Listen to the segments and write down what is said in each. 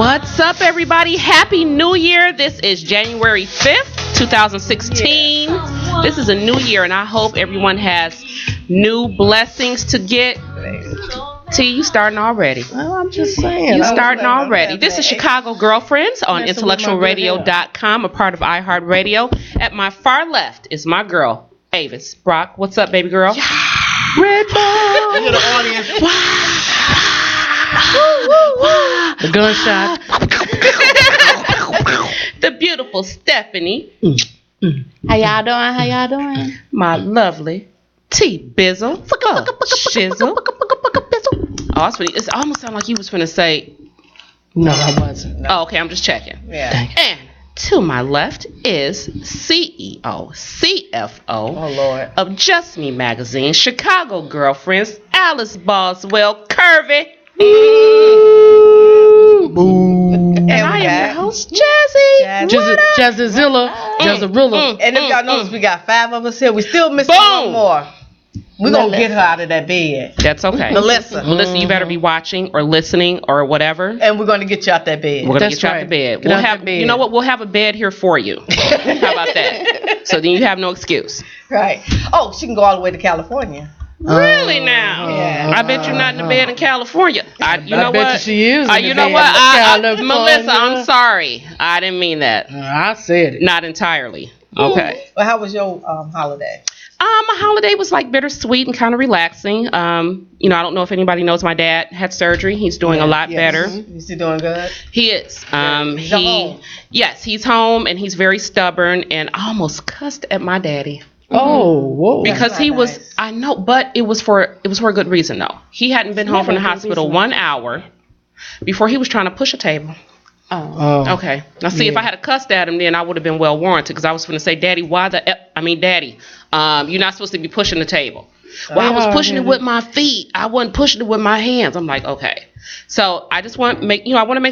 What's up, everybody? Happy New Year. This is January 5th, 2016. This is a new year, and I hope everyone has new blessings to get. T, you starting already. Well, I'm just saying. You starting already. This is Chicago Girlfriends on intellectualradio.com, a part of iHeartRadio. At my far left is my girl, Avis Brock. What's up, baby girl? Yeah. Red ball. Look at the audience. The gunshot. The beautiful Stephanie. How y'all doing? How y'all doing? My lovely T Bizzle. Shizzle. Oh, it's funny. It almost sounded like you was finna say. No, I wasn't. Oh, okay. I'm just checking. Yeah. And to my left is CEO, CFO of Just Me Magazine, Chicago Girlfriends, Alice Boswell Curvy. Boo. And I am your host, Jazzy. Jazzazilla. Jazzarilla. And if y'all notice, we got 5 of us here. We still missing one more. We're going to get her out of that bed. That's okay. Melissa. Melissa, you better be watching or listening or whatever. And we're going to get you out that bed. We're going to get you out the bed. We'll have, you know what? We'll have a bed here for you. How about that? So then you have no excuse. Right. Oh, she can go all the way to California. Really now? Yeah. I bet you're not in the bed in California. You know bet what? she is. You know what? Melissa, I'm sorry. I didn't mean that. I said it. Not entirely. Okay. Well, how was your holiday? My holiday was like bittersweet and kind of relaxing. I don't know if anybody knows my dad had surgery. He's doing a lot better. Is he doing good? He is. He's home. Yes, he's home and he's very stubborn. And I almost cussed at my daddy. Oh, whoa! Because he was, nice. I know, but it was for a good reason though. He hadn't been home from the hospital 1 hour before he was trying to push a table. Oh. Okay. Now see, if I had cussed at him, then I would have been well warranted because I was going to say, Daddy, Daddy, you're not supposed to be pushing the table. Well, I was pushing it with my feet. I wasn't pushing it with my hands. I'm like, okay. So I just want to make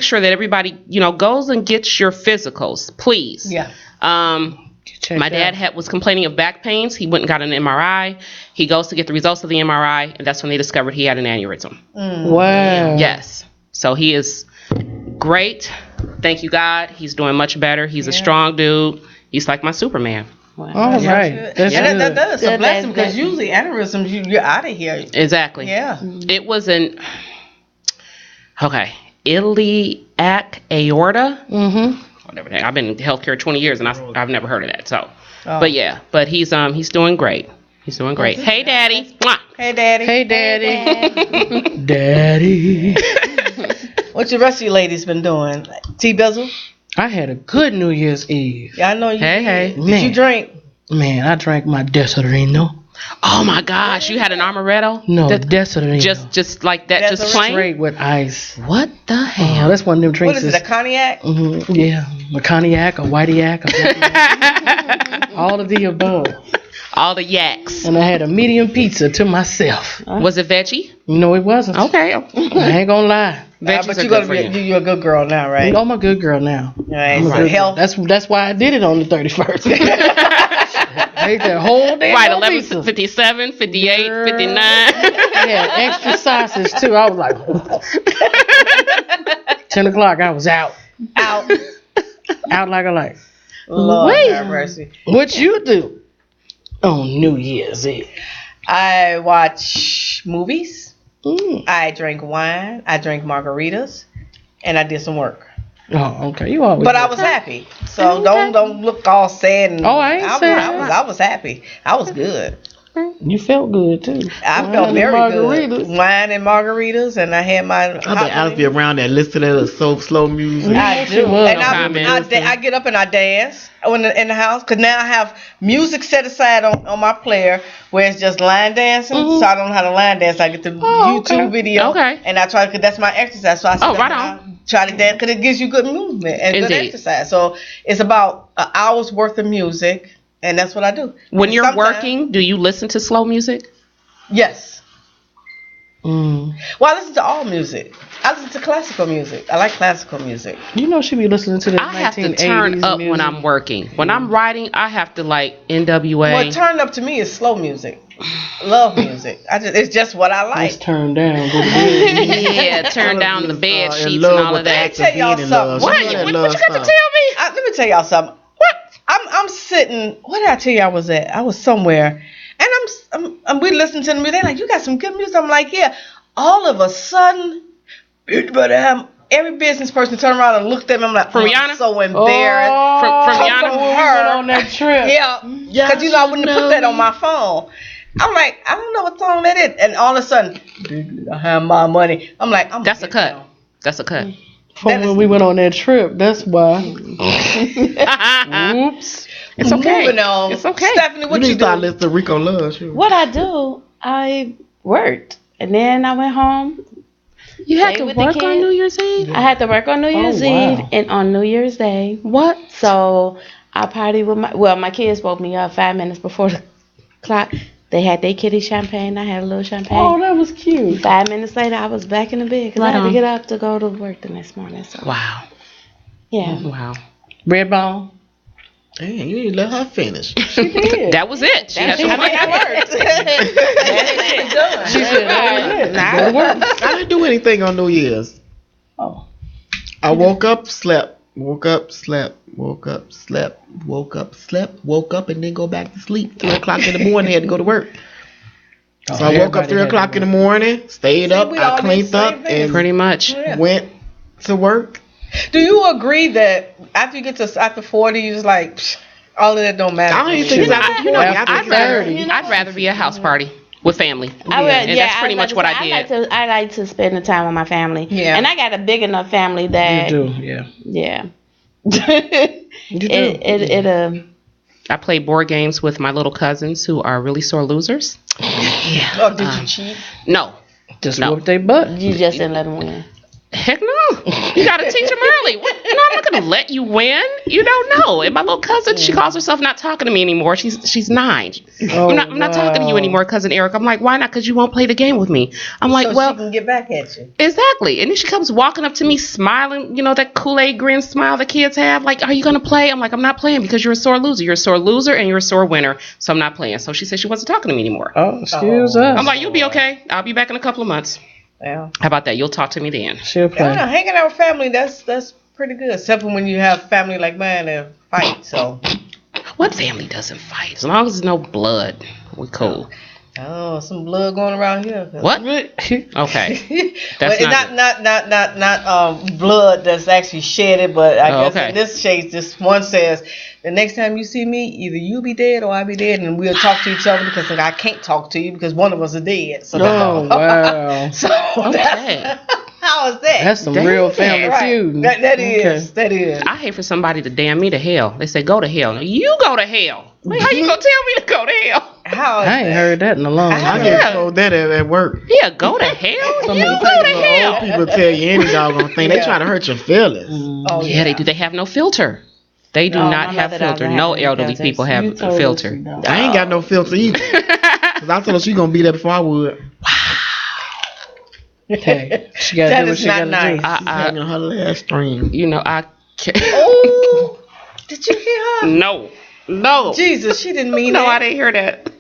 sure that everybody, goes and gets your physicals, please. Yeah. My dad was complaining of back pains. He went and got an MRI. He goes to get the results of the MRI, and that's when they discovered he had an aneurysm. Wow. Yes. So he is great. Thank you, God. He's doing much better. He's a strong dude. He's like my Superman. Wow. All right. That's a blessing because usually aneurysms, you're out of here. Exactly. Yeah. It was iliac aorta. Mm-hmm. Whatever. I've been in healthcare 20 years and I've never heard of that. So, but he's doing great. He's doing great. Hey, Daddy. Mwah. Hey, Daddy. Hey, Daddy. Daddy. What the rest of you ladies been doing? T-Bizzle? I had a good New Year's Eve. Yeah, I know you Hey. Did you drink? Man, I drank my Deserino. Oh my gosh, you had an amaretto? No, Deserino. Just like that, just plain? Straight with ice. What the hell? Oh, that's one of them drinks. What is it, a cognac? Mm-hmm, yeah, a cognac, a whitey-iac, all of the above. All the yaks. And I had a medium pizza to myself. Was it veggie? No, it wasn't. Okay. I ain't gonna lie. Veggies but are you're good for you. You're a good girl now, right? I'm a good girl now. Right. So health. That's why I did it on the 31st. I ate that whole day. Right, 11, 57, 58, 59. Yeah, extra sausage too. I was like, 10 o'clock, I was out. Out like a light. Lord have mercy. What you do on New Year's Eve? I watch movies. I drank wine. I drank margaritas, and I did some work. Oh, okay. You always. But I was happy. So don't look all sad. And I ain't sad. I was happy. I was good. You felt good too. I felt very good. Wine and margaritas, and I had my. I think I'll be around that listen to that slow music. I do, and I get up and I dance in the house because now I have music set aside on my player where it's just line dancing. So I don't know how to line dance. I get the YouTube video, and I try because that's my exercise. So I try to dance because it gives you good movement and good exercise. So it's about an hour's worth of music. And that's what I do. When you're working, do you listen to slow music? Yes. Mm. Well, I listen to all music. I listen to classical music. I like classical music. You know she be listening to the I have to 1980s turn up music. when I'm working. When I'm writing, I have to like NWA. Well, turn up to me is slow music. Love music. It's just what I like. Let's turn down. Go to bed. Yeah, turn down the bed sheets and love all with of the that. active Let me tell y'all being in something. love. What? She love What that you got to love tell me? Let me tell y'all something. What? I'm sitting. What did I tell you I was at? I was somewhere, and I'm we listening to the music. They're like, "You got some good music." I'm like, "Yeah." All of a sudden, every business person turned around and looked at me. I'm like, From I'm Rihanna? so embarrassed. From Come Rihanna? from When we her. went on that trip. Yeah, because I wouldn't have put that on my phone. I'm like, I don't know what song that is, and all of a sudden, I have my money. I'm like, That's a cut. That's a cut. From That when is- we went on that trip. That's why. Oops. It's okay. Moving on. It's okay. Stephanie, You what need you to start do? listening to Rico Love. Sure. What I do, I worked, and then I went home. You had Stay to with the work on kids. New Year's Eve? I had to work on New Year's wow. Eve and on New Year's Day. What? So I partied with my kids woke me up 5 minutes before the clock. They had their kitty champagne. I had a little champagne. Oh, that was cute. 5 minutes later, I was back in the bed because I Right had to on. get up to go to work the next morning. So Wow. yeah, Wow. Red bone. Damn, you need to let her finish. She did. That was it. She had to work. She said, "That's it. Go to work." I didn't do anything on New Year's. Oh. I woke up, slept, woke up, slept, woke up, slept, woke up, slept, woke up, and then go back to sleep. 3 o'clock in the morning, had to go to work. So I woke up 3 o'clock in the morning, stayed up, we all I did cleaned the same up, thing. and Pretty much. went to work. Do you agree that after you get to after 40, you just like psh, all of that don't matter? I don't even think it's after 40. After After I'd rather be a house party with family. I would, And that's pretty much what I did. I like to spend the time with my family. Yeah. And I got a big enough family You that do, yeah. yeah. You do. It I play board games with my little cousins who are really sore losers. Oh, did you cheat? No. Just No. whoop their butt. you just didn't let them win. Heck no. You got to teach them early. No, I'm not going to let you win. You don't know. And my little cousin, she calls herself not talking to me anymore. She's 9. Oh, I'm not talking to you anymore, Cousin Eric. I'm like, why not? Because you won't play the game with me. I'm like, So well, she can get back at you. exactly. And then she comes walking up to me smiling, that Kool-Aid grin smile that kids have. Like, are you going to play? I'm like, I'm not playing because you're a sore loser. You're a sore loser and you're a sore winner. So I'm not playing. So she said she wasn't talking to me anymore. Oh, excuse us. I'm like, you'll be okay. I'll be back in a couple of months. Yeah. How about that? You'll talk to me then. She'll I don't play. know, hanging out with family, that's pretty good. Except for when you have family like mine that fight. So, What family doesn't fight? As long as there's no blood, we cool. oh, some blood going around here. What? Okay. But That's it's not not blood that's actually shedded, but I guess okay. in this case, this one says, the next time you see me, either you be dead or I be dead, and we'll talk to each other because I can't talk to you because one of us is dead. So, Oh, wow. so Okay. that's, how is that? That's some Damn. real family right. feud. That is. Okay. That is. I hate for somebody to damn me to hell. They say go to hell. No, you go to hell. Like, how you gonna tell me to go to hell? How is I ain't that? heard that in a long I time. get told that at work. Yeah, go to hell. You go to Old hell. people tell you any doggone thing. They Yeah. try to hurt your feelings. Oh, Yeah, they do. They have no filter. They do No, not my have mother doesn't filter. have No any elderly filters. people have You a told us filter. you don't. I ain't got no filter either. Cause I told her she gonna be there before I would. Hey, she got to That do what is she not got to do. She's hanging on her last string. I can't. Oh, did you hear her? No. No. Jesus, she didn't mean No, I that. didn't hear that.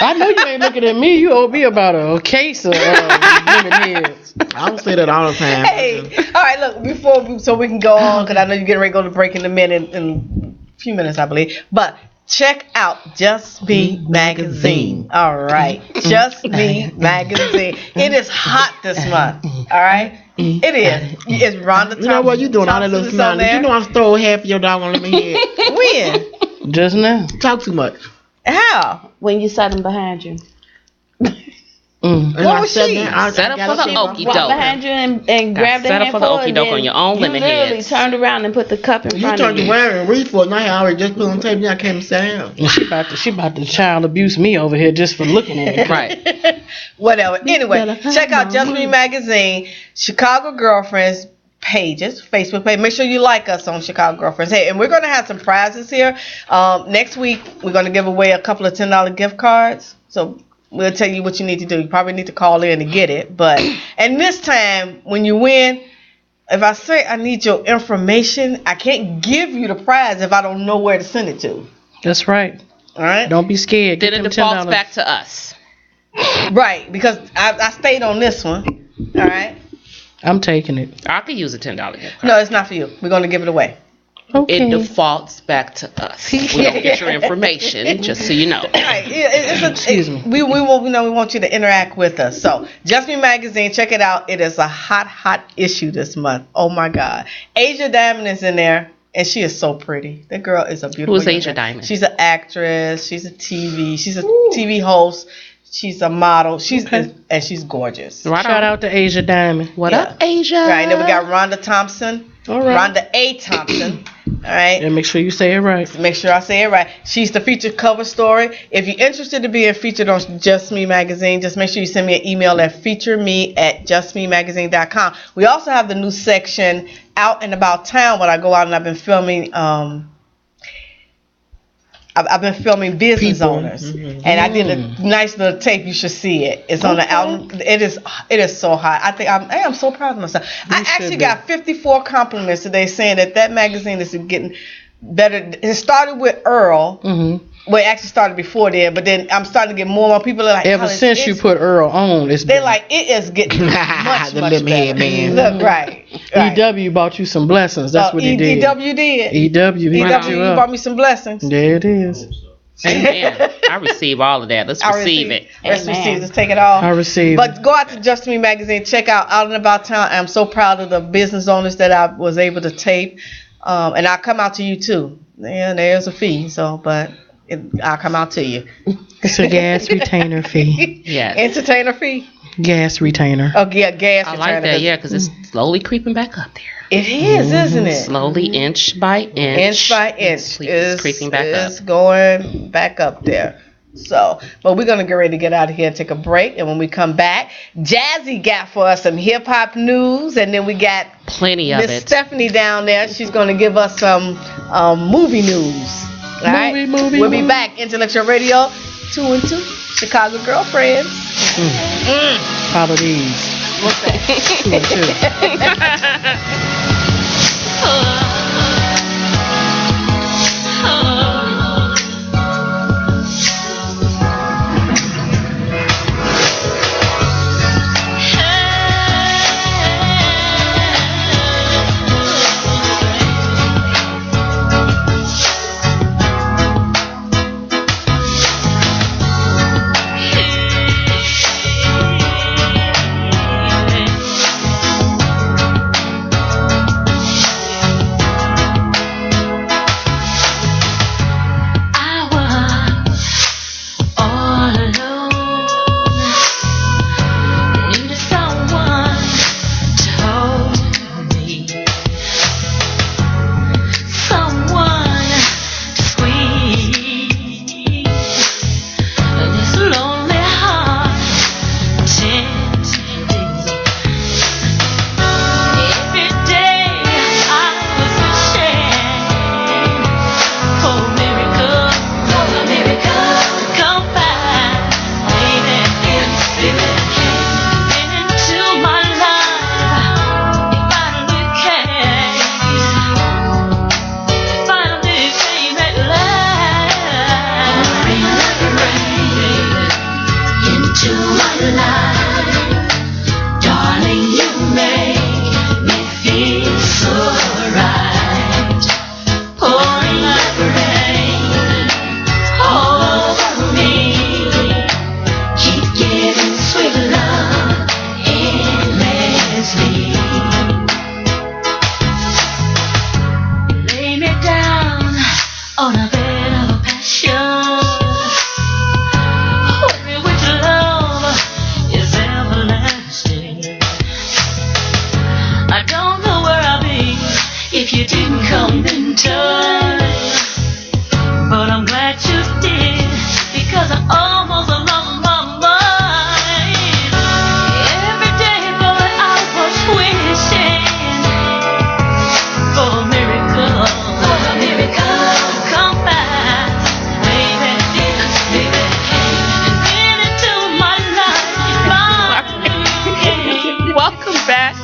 I know you ain't looking at me. You owe me about a case of women heads. I don't say that all the time. Hey, all right, look, so we can go on, because I know you're getting ready to go to break in a minute, in a few minutes, I believe. But check out Just Me Magazine. All right, Just Me Magazine. It is hot this month. All right, it is. It's Rhonda Thompson. You know what you doing? All that little Thompson is on smiling. there. You know I stole half of your doggone living head. When? Just now. Talk too much. How? When you sat them behind you. Mm. And What I was sat she? there, I Set up got for the up okie Walked doke. behind you and grabbed a set up for the handful, and okie-doke then on your own you lemon literally heads. turned around and put the cup in You front turned of you. around and reached for it. Now I already just put on tape. Now I came and sat down. And she about to child abuse me over here just for looking at it. Right. Whatever. Anyway, better have check out my Just Me Magazine, Chicago Girlfriends pages, Facebook page. Make sure you like us on Chicago Girlfriends. Hey, and we're going to have some prizes here. Next week, we're going to give away a couple of $10 gift cards. So we'll tell you what you need to do. You probably need to call in to get it. But and this time when you win, if I say I need your information, I can't give you the prize if I don't know where to send it to. That's right. All right. Don't be scared. Then it defaults back to us. Right, because I stayed on this one. All right. I'm taking it. I could use a $10 gift card. No, it's not for you. We're going to give it away. Okay. It defaults back to us. We don't get your information, just so you know. Right. Excuse me. We want you to interact with us. So, Just Me Magazine, check it out. It is a hot issue this month. Oh my God. Asia Diamond is in there, and she is so pretty. That girl is a beautiful. Who is Asia Diamond? She's an actress. She's a TV host. She's a model. She's gorgeous. Right Shout on. out to Asia Diamond. What up, Asia? Right. And then we got Rhonda Thompson. All right. Rhonda A. Thompson. All right. And make sure you say it right. Make sure I say it right. She's the featured cover story. If you're interested in being featured on Just Me Magazine, just make sure you send me an email at featureme@justmemagazine.com. We also have the new section Out and About Town when I go out and I've been filming I've been filming business owners, and I did a nice little tape. You should see it. It's on the album. It is so hot. I am so proud of myself. I actually got 54 compliments today saying that magazine is getting better. It started with Earl. Well, it actually started before then, but then I'm starting to get more and more people are like. Ever since you put Earl on, they're like, it is getting much better. Man. Look, right. EW bought you some blessings. That's what he did. EW did. EW, he got you you up. bought me some blessings. There it is. Amen. I receive all of that. Let's receive it. Let's Amen. receive. Let's take it all. I receive. But go out to Just Me Magazine. Check out and About Town. I'm so proud of the business owners that I was able to tape. And I'll come out to you too. Yeah, there's a fee. But I'll come out to you. It's a gas retainer fee. Yes. Entertainer fee. Gas retainer. Oh yeah, gas. I like that, yeah, because it's slowly creeping back up there. It is, isn't it? Slowly, inch by inch. Inch by inch. It's creeping back up. It's going back up there. So, but we're going to get ready to get out of here and take a break. And when we come back, Jazzy got for us some hip hop news. And then we got Plenty of Miss it. Stephanie down there. She's going to give us some movie news. All right? We'll be back. Intellectual Radio 2 and 2. Chicago Girlfriends. Follow these. What's that? 2 and 2.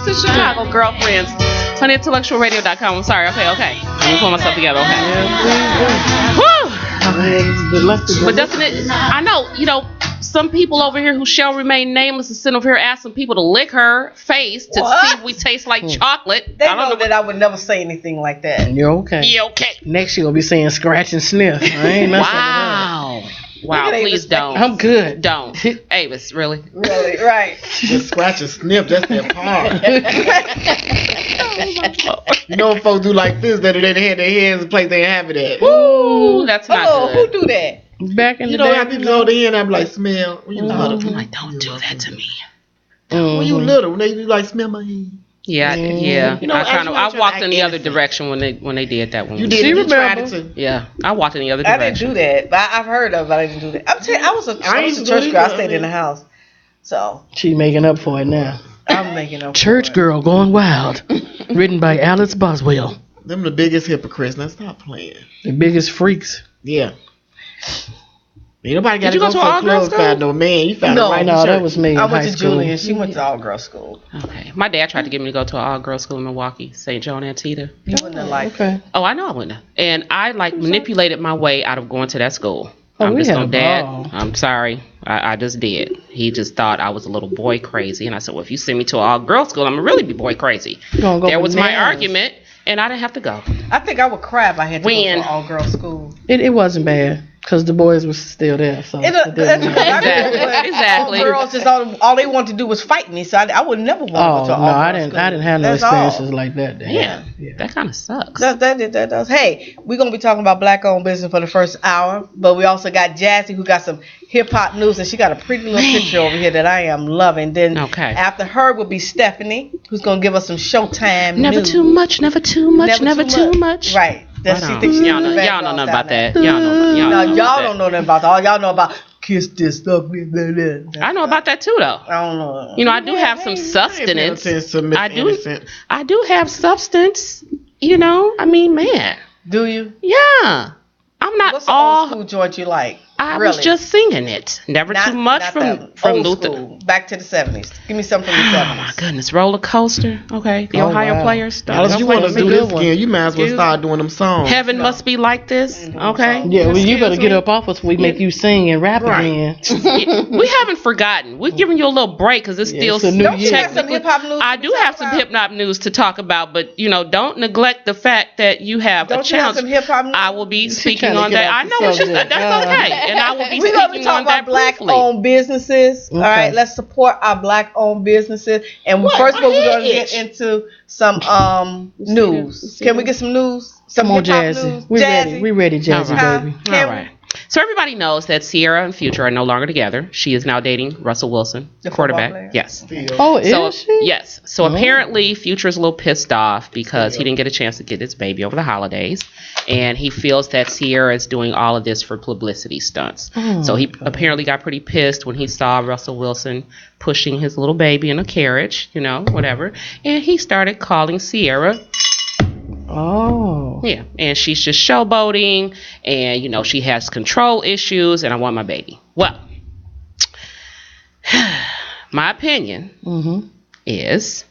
to Chicago, girlfriends. HoneyIntellectualRadio.com. I'm sorry. Okay. Let me pull myself together. Okay. Woo! But doesn't it? I know. Some people over here who shall remain nameless is sitting over here asking people to lick her face to see if we taste like chocolate. They know that I would never say anything like that. You're okay. You okay? Next, you're going to be saying scratch and sniff. I ain't messing Wow, please don't. I'm good. Don't. Avis, really? Really, right. Just scratch and sniff, that's that part. You know when folks do like this, that they had their hands in place they have it at. Ooh, that's not good. Who do that? Back in You the know day. how people hold their hand up like, smell. When you little. I'm like, don't do that to me. When you little, when they do like, smell my hand. Yeah. You know, I walked in the other innocent. direction when they did that one. You did. She You tried remember. it to. Yeah, I walked in the other I direction. didn't do that, but I've heard of it, but I didn't do that. I'm telling you, I was a church girl. I stayed in the house. So She making up for it now. I'm making up. Church Girl Going Wild. Written by Alice Boswell. Them the biggest hypocrites. Now stop playing. The biggest freaks. Yeah. Ain't nobody got Did you to go go to for all a club girls school? find no man. You found No, it right in No, the that church. was me in I high went to school. Julie and she went to all girls school. Okay. My dad tried to get me to go to an all-girls school in Milwaukee, St. John Antietam. You wouldn't have liked it. Okay. Oh, I know I wouldn't have. And I manipulated my way out of going to that school. Oh, we had a Dad, ball. I'm sorry. I just did. He just thought I was a little boy crazy. And I said, well, if you send me to an all-girls school, I'm going to really be boy crazy. Gonna go There was my bananas. argument, and I didn't have to go. I think I would cry if I had to When? go to all girls school. It wasn't bad because the boys were still there. So it didn't matter. Exactly. Girls just all they wanted to do was fight me, so I would never want to Oh go to no, all I girls didn't. school. I didn't have no That's experiences all. like that. Then. Yeah. Yeah. That kind of sucks. That does. Hey, we're gonna be talking about black-owned business for the first hour, but we also got Jazzy who got some hip-hop news, and she got a pretty little picture over here that I am loving. Then Okay. after her will be Stephanie, who's gonna give us some Showtime Never news. too much, never too much, never too much. Right. That she Right on. thinks she's Y'all know the bad nothing girls about down there. that. Y'all know No, about y'all that. don't know nothing about that. All y'all know about kiss this stuff. Blah, blah, blah. I know about that too, though. I don't know. You know, I do have some sustenance. I do. Innocent. I do have substance. You know, I mean, man. Do you? Yeah. I'm not What's the all. old school joint you like? I really? was just singing it. Never Not- too much not from that old Luther. school. Back to the 70s. Give me something from the Oh my 70s. goodness, roller coaster. Okay, the Oh, Ohio wow. players. Alice, you Don't want to play do with me. this again? You might as well Excuse start doing them songs. Heaven must be like this. Okay. Yeah, well, you better Excuse get me. up off us. We make you sing and rap Right. again. We haven't forgotten. We're giving you a little break because it's Yeah, still it's a new Don't you year. have some hip-hop news? I to do talk have some about? hip hop news to talk about, but don't neglect the fact that you have Don't a you have challenge. some hip-hop news? I will be speaking trying to on get that. off I the know what subject. that's okay, and I will be We're going to speaking talk on that about briefly. black-owned businesses. All right, let's support our black-owned businesses. And first of all, we're going to get into some news. Can we get some news? Some Come on, hip-hop Jazzy. news? We Jazzy? ready. We ready, Jazzy, All right. baby. Can All we? right. So everybody knows that Sierra and Future are no longer together. She is now dating Russell Wilson, The quarterback. football player? Yes. Oh, is So she? yes. So apparently Future's a little pissed off because he didn't get a chance to get his baby over the holidays, and he feels that Sierra is doing all of this for publicity stunts. So he apparently got pretty pissed when he saw Russell Wilson pushing his little baby in a carriage, whatever, and he started calling Sierra. Oh. Yeah, and she's just showboating, and she has control issues, and I want my baby. Well, my opinion is.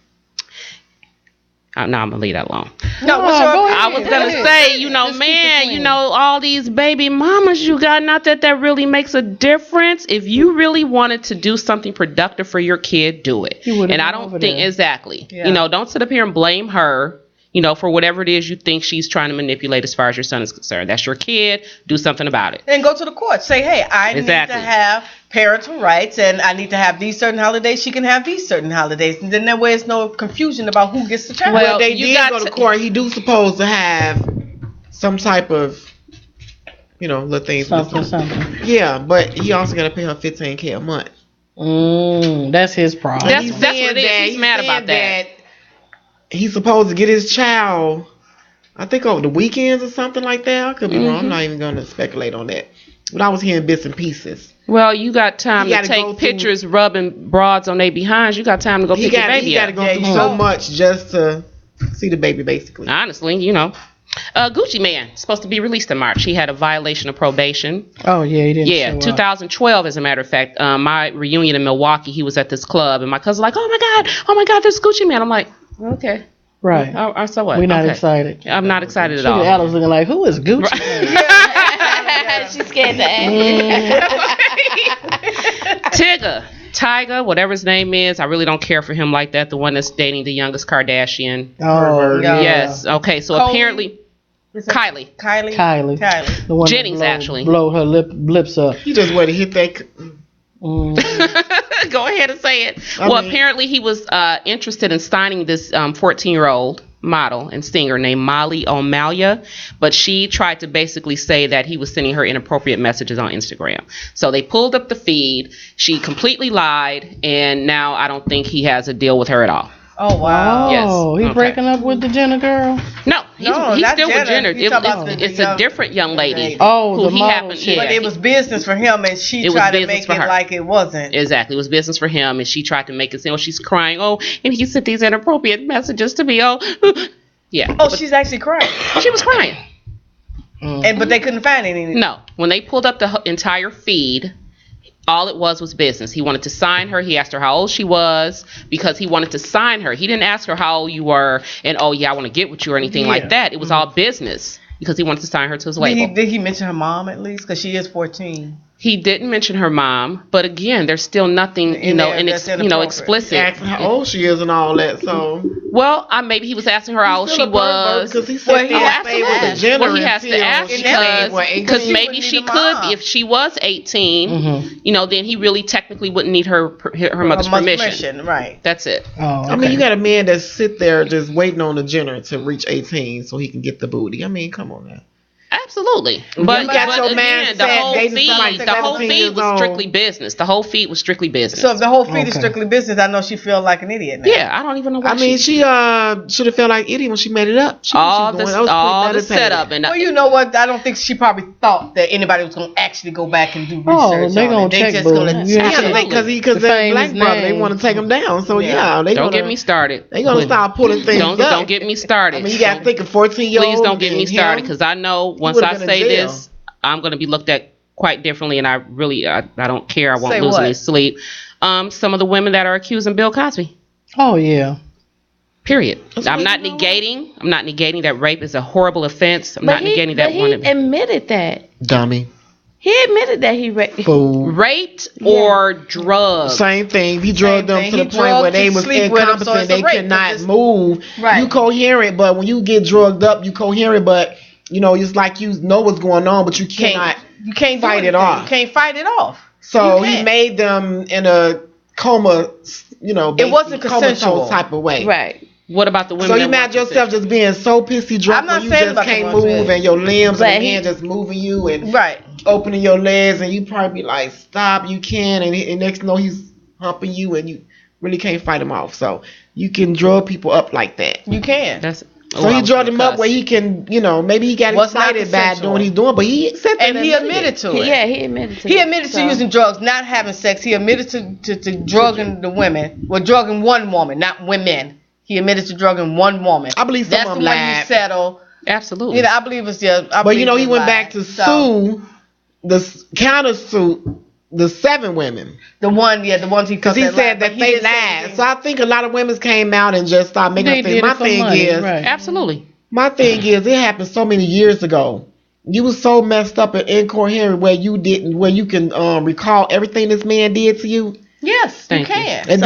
No, I'm gonna leave that alone. No, what's your go ahead. I was gonna say, man, all these baby mamas you got. Not that really makes a difference. If you really wanted to do something productive for your kid, do it. You would've And I been don't over think there. exactly. Yeah. Don't sit up here and blame her. For whatever it is you think she's trying to manipulate as far as your son is concerned. That's your kid. Do something about it. And go to the court. Say, hey, I Exactly. need to have parental rights, and I need to have these certain holidays. She can have these certain holidays, and then that way it's no confusion about who gets the child. Well, They you did got go to to- court. He do supposed to have some type of, little things. Something. Yeah, but he also got to pay her $15K a month. That's his problem. That's He's what it saying is. that- He's mad saying about that. He's supposed to get his child, I think over the weekends or something like that. I could be wrong. I'm not even going to speculate on that. But I was hearing bits and pieces. Well, you got time You to gotta go take through- pictures rubbing broads on their behinds. You got time to go pick your baby He got up. to go through so much just to see the baby, basically. Honestly, Gucci Man, supposed to be released in March. He had a violation of probation. Oh yeah, he didn't. Yeah, show up. 2012, as a matter of fact. My reunion in Milwaukee, he was at this club, and my cousin's like, oh my God, there's Gucci Man. I'm like, okay. Right. So what? We're not Okay. excited. I'm not excited at Sugar all. Adams looking like, who is Gucci? She's scared to ask. Tyga, whatever his name is, I really don't care for him like that. The one that's dating the youngest Kardashian. Oh Yeah. Yes. Okay. So Cole? apparently, Kylie Kylie. The one Jennings, that actually. blow her lips up. You just want to hit that. Go ahead and say it. I mean- Apparently he was interested in signing this 14-year-old model and singer named Molly O'Malia, but she tried to basically say that he was sending her inappropriate messages on Instagram. So they pulled up the feed. She completely lied, and now I don't think he has a deal with her at all. Oh wow. Yes. Oh, he Okay. breaking up with the Jenner girl. No, he's No, not still with Jenner. Jenner. You talking about the It's young a different young lady. Oh, who the he model happened. chick. Yeah, But it was business for him, and she It was tried to business make for it her. like it wasn't. Exactly. It was business for him, and she tried to make it seem, oh, she's crying. Oh, and he sent these inappropriate messages to me. Oh, yeah. Oh, she's actually crying. She was crying. But they couldn't find any. No. When they pulled up the entire feed, all it was business. He wanted to sign her. He asked her how old she was because he wanted to sign her. He didn't ask her how old you were and, oh, yeah, I want to get with you or anything like that. It was all business because he wanted to sign her to his label. Did he mention her mom at least? Because she is 14. He didn't mention her mom, but again, there's still nothing, That's inappropriate. explicit. Asking how old she is and all that. So Well, maybe he was asking her how old she was. because he Well, said he he has stayed to with the ask. Jenner Well, he has to until ask she turned, what, because 18? maybe She she wouldn't need could, a mom. if she was 18, Mm-hmm. then he really technically wouldn't need her mother's permission. Right. That's it. Oh, okay. I mean, you got a man that sit there just waiting on the Jenner to reach 18 so he can get the booty. I mean, come on now. Absolutely. you But got your man again, the said whole dating somebody feed, the whole 17 feed years was old. strictly business. The whole feed was strictly business. So if the whole feed is Okay. strictly business, I know she feels like an idiot now. yeah, I don't even know why I mean, she should have felt like idiot when she made it up. She all was the doing- that was premeditated. setup and Well, you know what? I don't think she probably thought that anybody was going to actually go back and do research. Oh, they on gonna it. They check, just boo. going to You ain't Yeah, Absolutely. because The they're famous black brother, they name. want to take them down. So Yeah. they don't gonna, get me started. They gonna start pulling things up. Don't get me started. I mean, you got to think of 14-year-old. Please don't get me started because I know once would've I been in say jail. this, I'm going to be looked at quite differently, and I don't care. I won't Say lose what? any sleep. Some of the women that are accusing Bill Cosby. Oh yeah. Period. That's I'm what not you know negating. I'm not negating that rape is a horrible offense. I'm But not negating that he one. admitted that. dummy. He admitted that he raped. Fool. Raped or drugged. Same thing. He drugged them thing. to He the point where drugged they to was sleep with 'em, so incompetent. it's a They rape, could not 'cause it's- move. Right. You coherent, but when you get drugged up, you coherent, but it's like you know what's going on, but you cannot. You can't do fight it anything. off. You can't fight it off. So You he can't. made them in a coma. It wasn't basically consensual. comatose type of way. Right. What about the women? So you that mad want yourself just being so pissy drunk I'm not when you saying just about the can't ones move that- and your limbs But and the he- hand just moving you and Right. opening your legs and you probably be like, stop, you can, and next know he's humping you and you really can't fight him off. So you can drug people up like that. You can. That's, So he drugged him up where he can, maybe he got Was not excited by doing consensual. what he's doing, but he accepted And he admitted to it. Yeah, he admitted to He it. admitted So- to using drugs, not having sex. He admitted to drugging the women. Well, drugging one woman, not women. He admitted to drugging one woman. I believe some That's of the them one he lied. settled. Absolutely. I believe it's But he went back to sue the countersuit the 7 women. the ones he Because he said that they lied. So I think a lot of women came out and just started making They a thing. did My it for thing money, is, right. Absolutely. my thing is, it happened so many years ago. You was so messed up and incoherent where you can recall everything this man did to you. Yes, Thank you you. can. And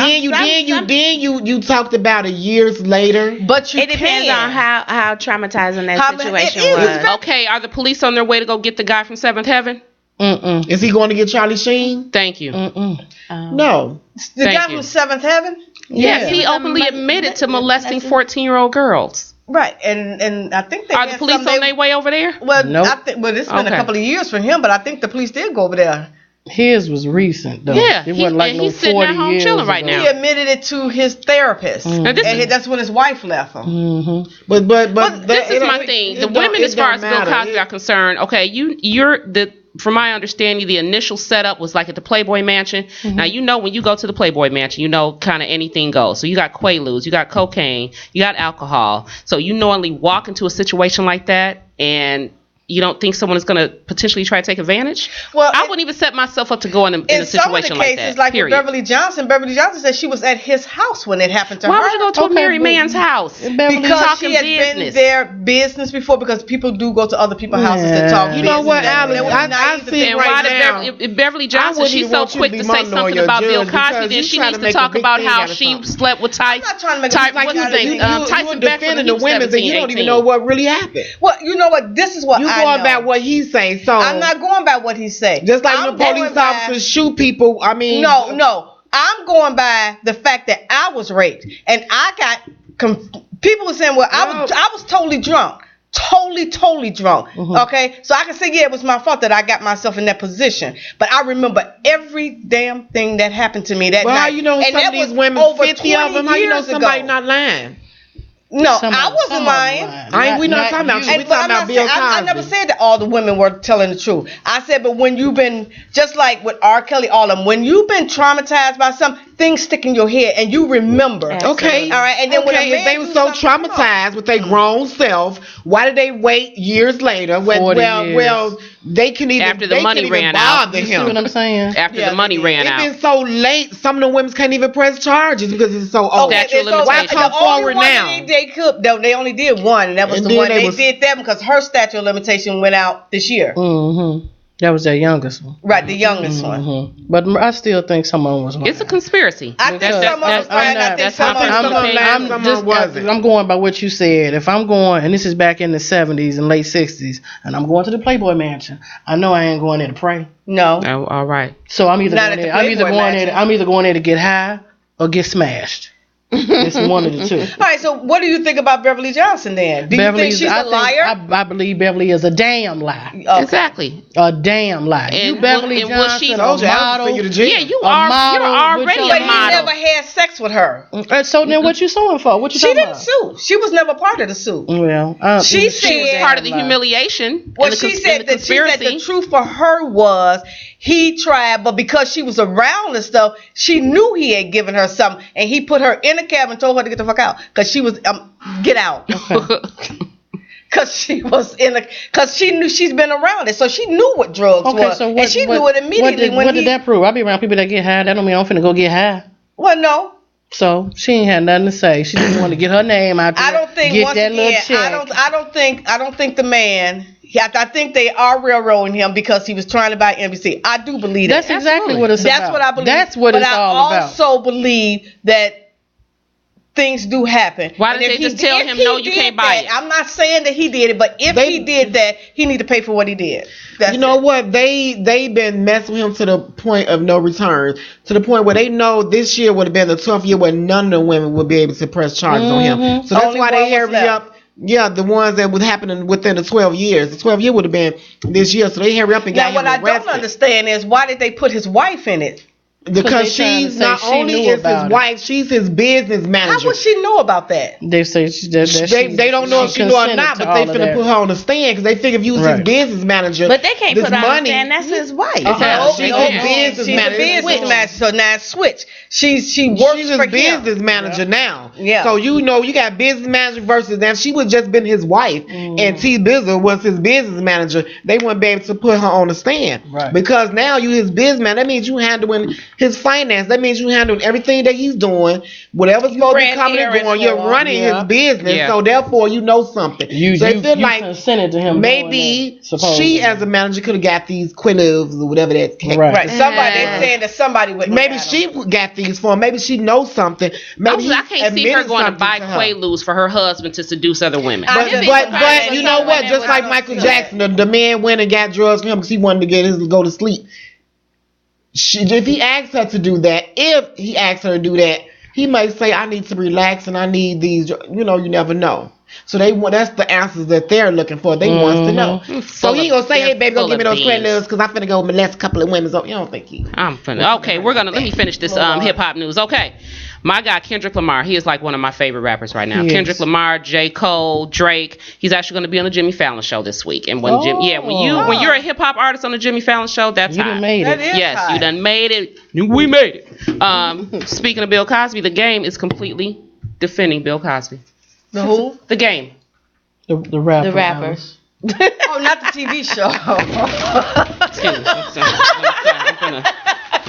then you talked about it years later. But you It depends can. on how traumatizing that How- situation it is. was. Okay, are the police on their way to go get the guy from Seventh Heaven? Mm-mm. Is he going to get Charlie Sheen? Thank you. Mm-mm. No. The Thank guy you. from Seventh Heaven. Yes, Yeah. he openly admitted to molesting 14-year-old girls. Right, and I think they Are the police on their way over there? Well, Nope. it's been a Okay. couple of years for him, but I think the police did go over there. His was recent though. Yeah, It wasn't like and no he's sitting 40 at home years chilling right ago. now. He admitted it to his therapist, Now, this and is- that's when his wife left him. Mm-hmm. But This is my thing. The women, as far as Bill Cosby are concerned, okay, you're the from my understanding, the initial setup was like at the Playboy Mansion. Now, you know, when you go to the Playboy Mansion, you know, kind of anything goes. So you got Quaaludes, you got cocaine, you got alcohol. So you knowingly walk into a situation like that, and you don't think someone is going to potentially try to take advantage? Well, I wouldn't even set myself up to go in a situation some of the like cases, that. like period. with Beverly Johnson said she was at his house when it happened to her. Why would you go to a married man's house? Because talking she has business. been their business before, because people do go to other people's houses to talk You know what, Alex? I see And right why did now. if Beverly Johnson, wouldn't she's even so want you to quick be to say Mondo or something your about Bill judge Cosby, because then you she trying needs to to make a talk big about thing how out of she something. slept with I'm not trying to make a big what's thing his out of name? it. Tyson You Beckford, defending he the was women, and 17, you don't even 18. know what really happened. Well, you know what? This is what You I going know. by what he's saying. So I'm not going by what he said. just like I'm the police going by- officers shoot people. I mean, No. I'm going by the fact that I was raped, and I got people were saying, "Well, I was totally drunk, totally drunk." Okay, so I can say, yeah, it was my fault that I got myself in that position, but I remember every damn thing that happened to me that Well, night. how you know And some that of these was women, over 50 of 20 them, how you know years somebody ago. not lying? No, Some I of wasn't them lying. We not talking about you. We But talking about Bill Cosby. I never said that all the women were telling the truth. I said, but when you've been, just like with R. Kelly, all of them, when you've been traumatized by something, things stick in your head and you remember. Okay. All right. And then when a if man they do were so something, come on. traumatized with their grown self, why did they wait years later? 40 years. Well, they can even After the they money can even ran out. bother You see what him. I'm saying? After Yeah, the money they ran It's out. been so late. Some of the women can't even press charges because it's so old. Statute of and so limitations. Why come the only forward one now? they only did one, and that was And the then one they they was- did that because her statute of limitation went out this year. That was their youngest one. Right, the youngest one. But I still think someone was lying. It's a conspiracy. I think some of us that's- lying. I think that's some my of us personal lying. opinion. Someone I'm going by what you said. If I'm going, and this is back in the 70s and late 60s, and I'm going to the Playboy Mansion, I know I ain't going there to pray. No. Oh, all right. So I'm either Not going at the there. I'm either Playboy going Mansion. there. I'm either going there to get high or get smashed. It's one of the two. All right, so what do you think about Beverly Johnson then? Do you think she's a liar? I believe Beverly is a damn lie. Okay. Exactly. A damn lie. And you Beverly will- and will Johnson, she- a Told you, I was model. thinking of jail. Yeah, you're model already with a your- But he model. never had sex with her. So then what you suing for? What you She talking didn't about? sue. She was never part of the suit. Well, She was said- Part of the lie. humiliation. Well, and the she cons- said and the that she said conspiracy. the truth for her was he tried, but because she was around and stuff, she knew he had given her something, and he put her in a cab and told her to get the fuck out because she was get out. Because she was because she knew she's been around it, so she knew what drugs was, so and she knew it immediately what did that prove? I be around people that get high. That don't mean I'm finna go get high. Well, no, So she ain't had nothing to say. She didn't want to get her name out there. I don't think. get Once that little again, check. I don't think the man. I think they are railroading him because he was trying to buy NBC. I do believe that. That's exactly what it's about. That's what I believe. That's what but it's all I about. also believe that things do happen. Why And did if they just he- tell if him, he no, you did can't buy that, it? I'm not saying that he did it, but if he did that, he need to pay for what he did. That's You know it. what? They been messing with him to the point of no return. To the point where they know this year would have been the 12th year where none of the women would be able to press charges on him. So that's Only why one they was hurry left. up. Yeah, the ones that was happening within the 12 years. The 12 year would have been this year. So they hurry up and got Now, what I him don't arrested. understand is why did they put his wife in it? Because they trying to she's say not she only knew is about his it. wife, she's his business How manager. would she know about that? They say They don't know if she knew or not, but they finna put her on the stand because they figure if you was his Right. business manager, But they can't this put her on the money, stand. That's his wife. Uh-uh. She She's can. his business She's manager. a business Switch. manager, so now switch. She works She's for his business him. manager now. Yeah. So you know you got business manager versus now. She would just been his wife, and T Bizzle was his business manager. They wouldn't be able to put her on the stand, Right. Because now you his business man. That means you handling his finance. That means you handling everything that he's doing. Whatever's supposed to be ran coming and errands going, you're for him. running Yeah. his business. Yeah. So therefore, you know something. You so I feel you like consented to him. maybe doing that, supposedly. she, as a manager, could have got these Quillives or whatever that. Right. Right. Somebody they're saying that somebody would. Maybe she got these for him. Maybe she knows something. Maybe I can't see her admitted going to something buy to her. Quaaludes for her husband to seduce other women. I- But You'd be but surprised you that know some what? women Just would like not Michael do Jackson, the man went and got drugs from him because he wanted to get his go to sleep. If he asked her to do that, if he asked her to do that, he might say, "I need to relax and I need these." You know, you never know. So they want. That's the answers that they're looking for. They want to know. So he gonna say, "Hey, baby, go give me those Quaaludes because I'm finna go molest a couple of women." So you don't think he? I'm finna. Okay, let me finish this hip hop news. Okay, My guy Kendrick Lamar, he is like one of my favorite rappers right now. He Kendrick is. Lamar, J. Cole, Drake. He's actually going to be on the Jimmy Fallon show this week. And when when you're a hip hop artist on the Jimmy Fallon show, that's You high. done made That it. is Yes, high. you done made it. We made it. Speaking of Bill Cosby, the game is completely defending Bill Cosby. The who? The game. The rapper. The rappers. Oh, not the TV show. Excuse me. I'm gonna.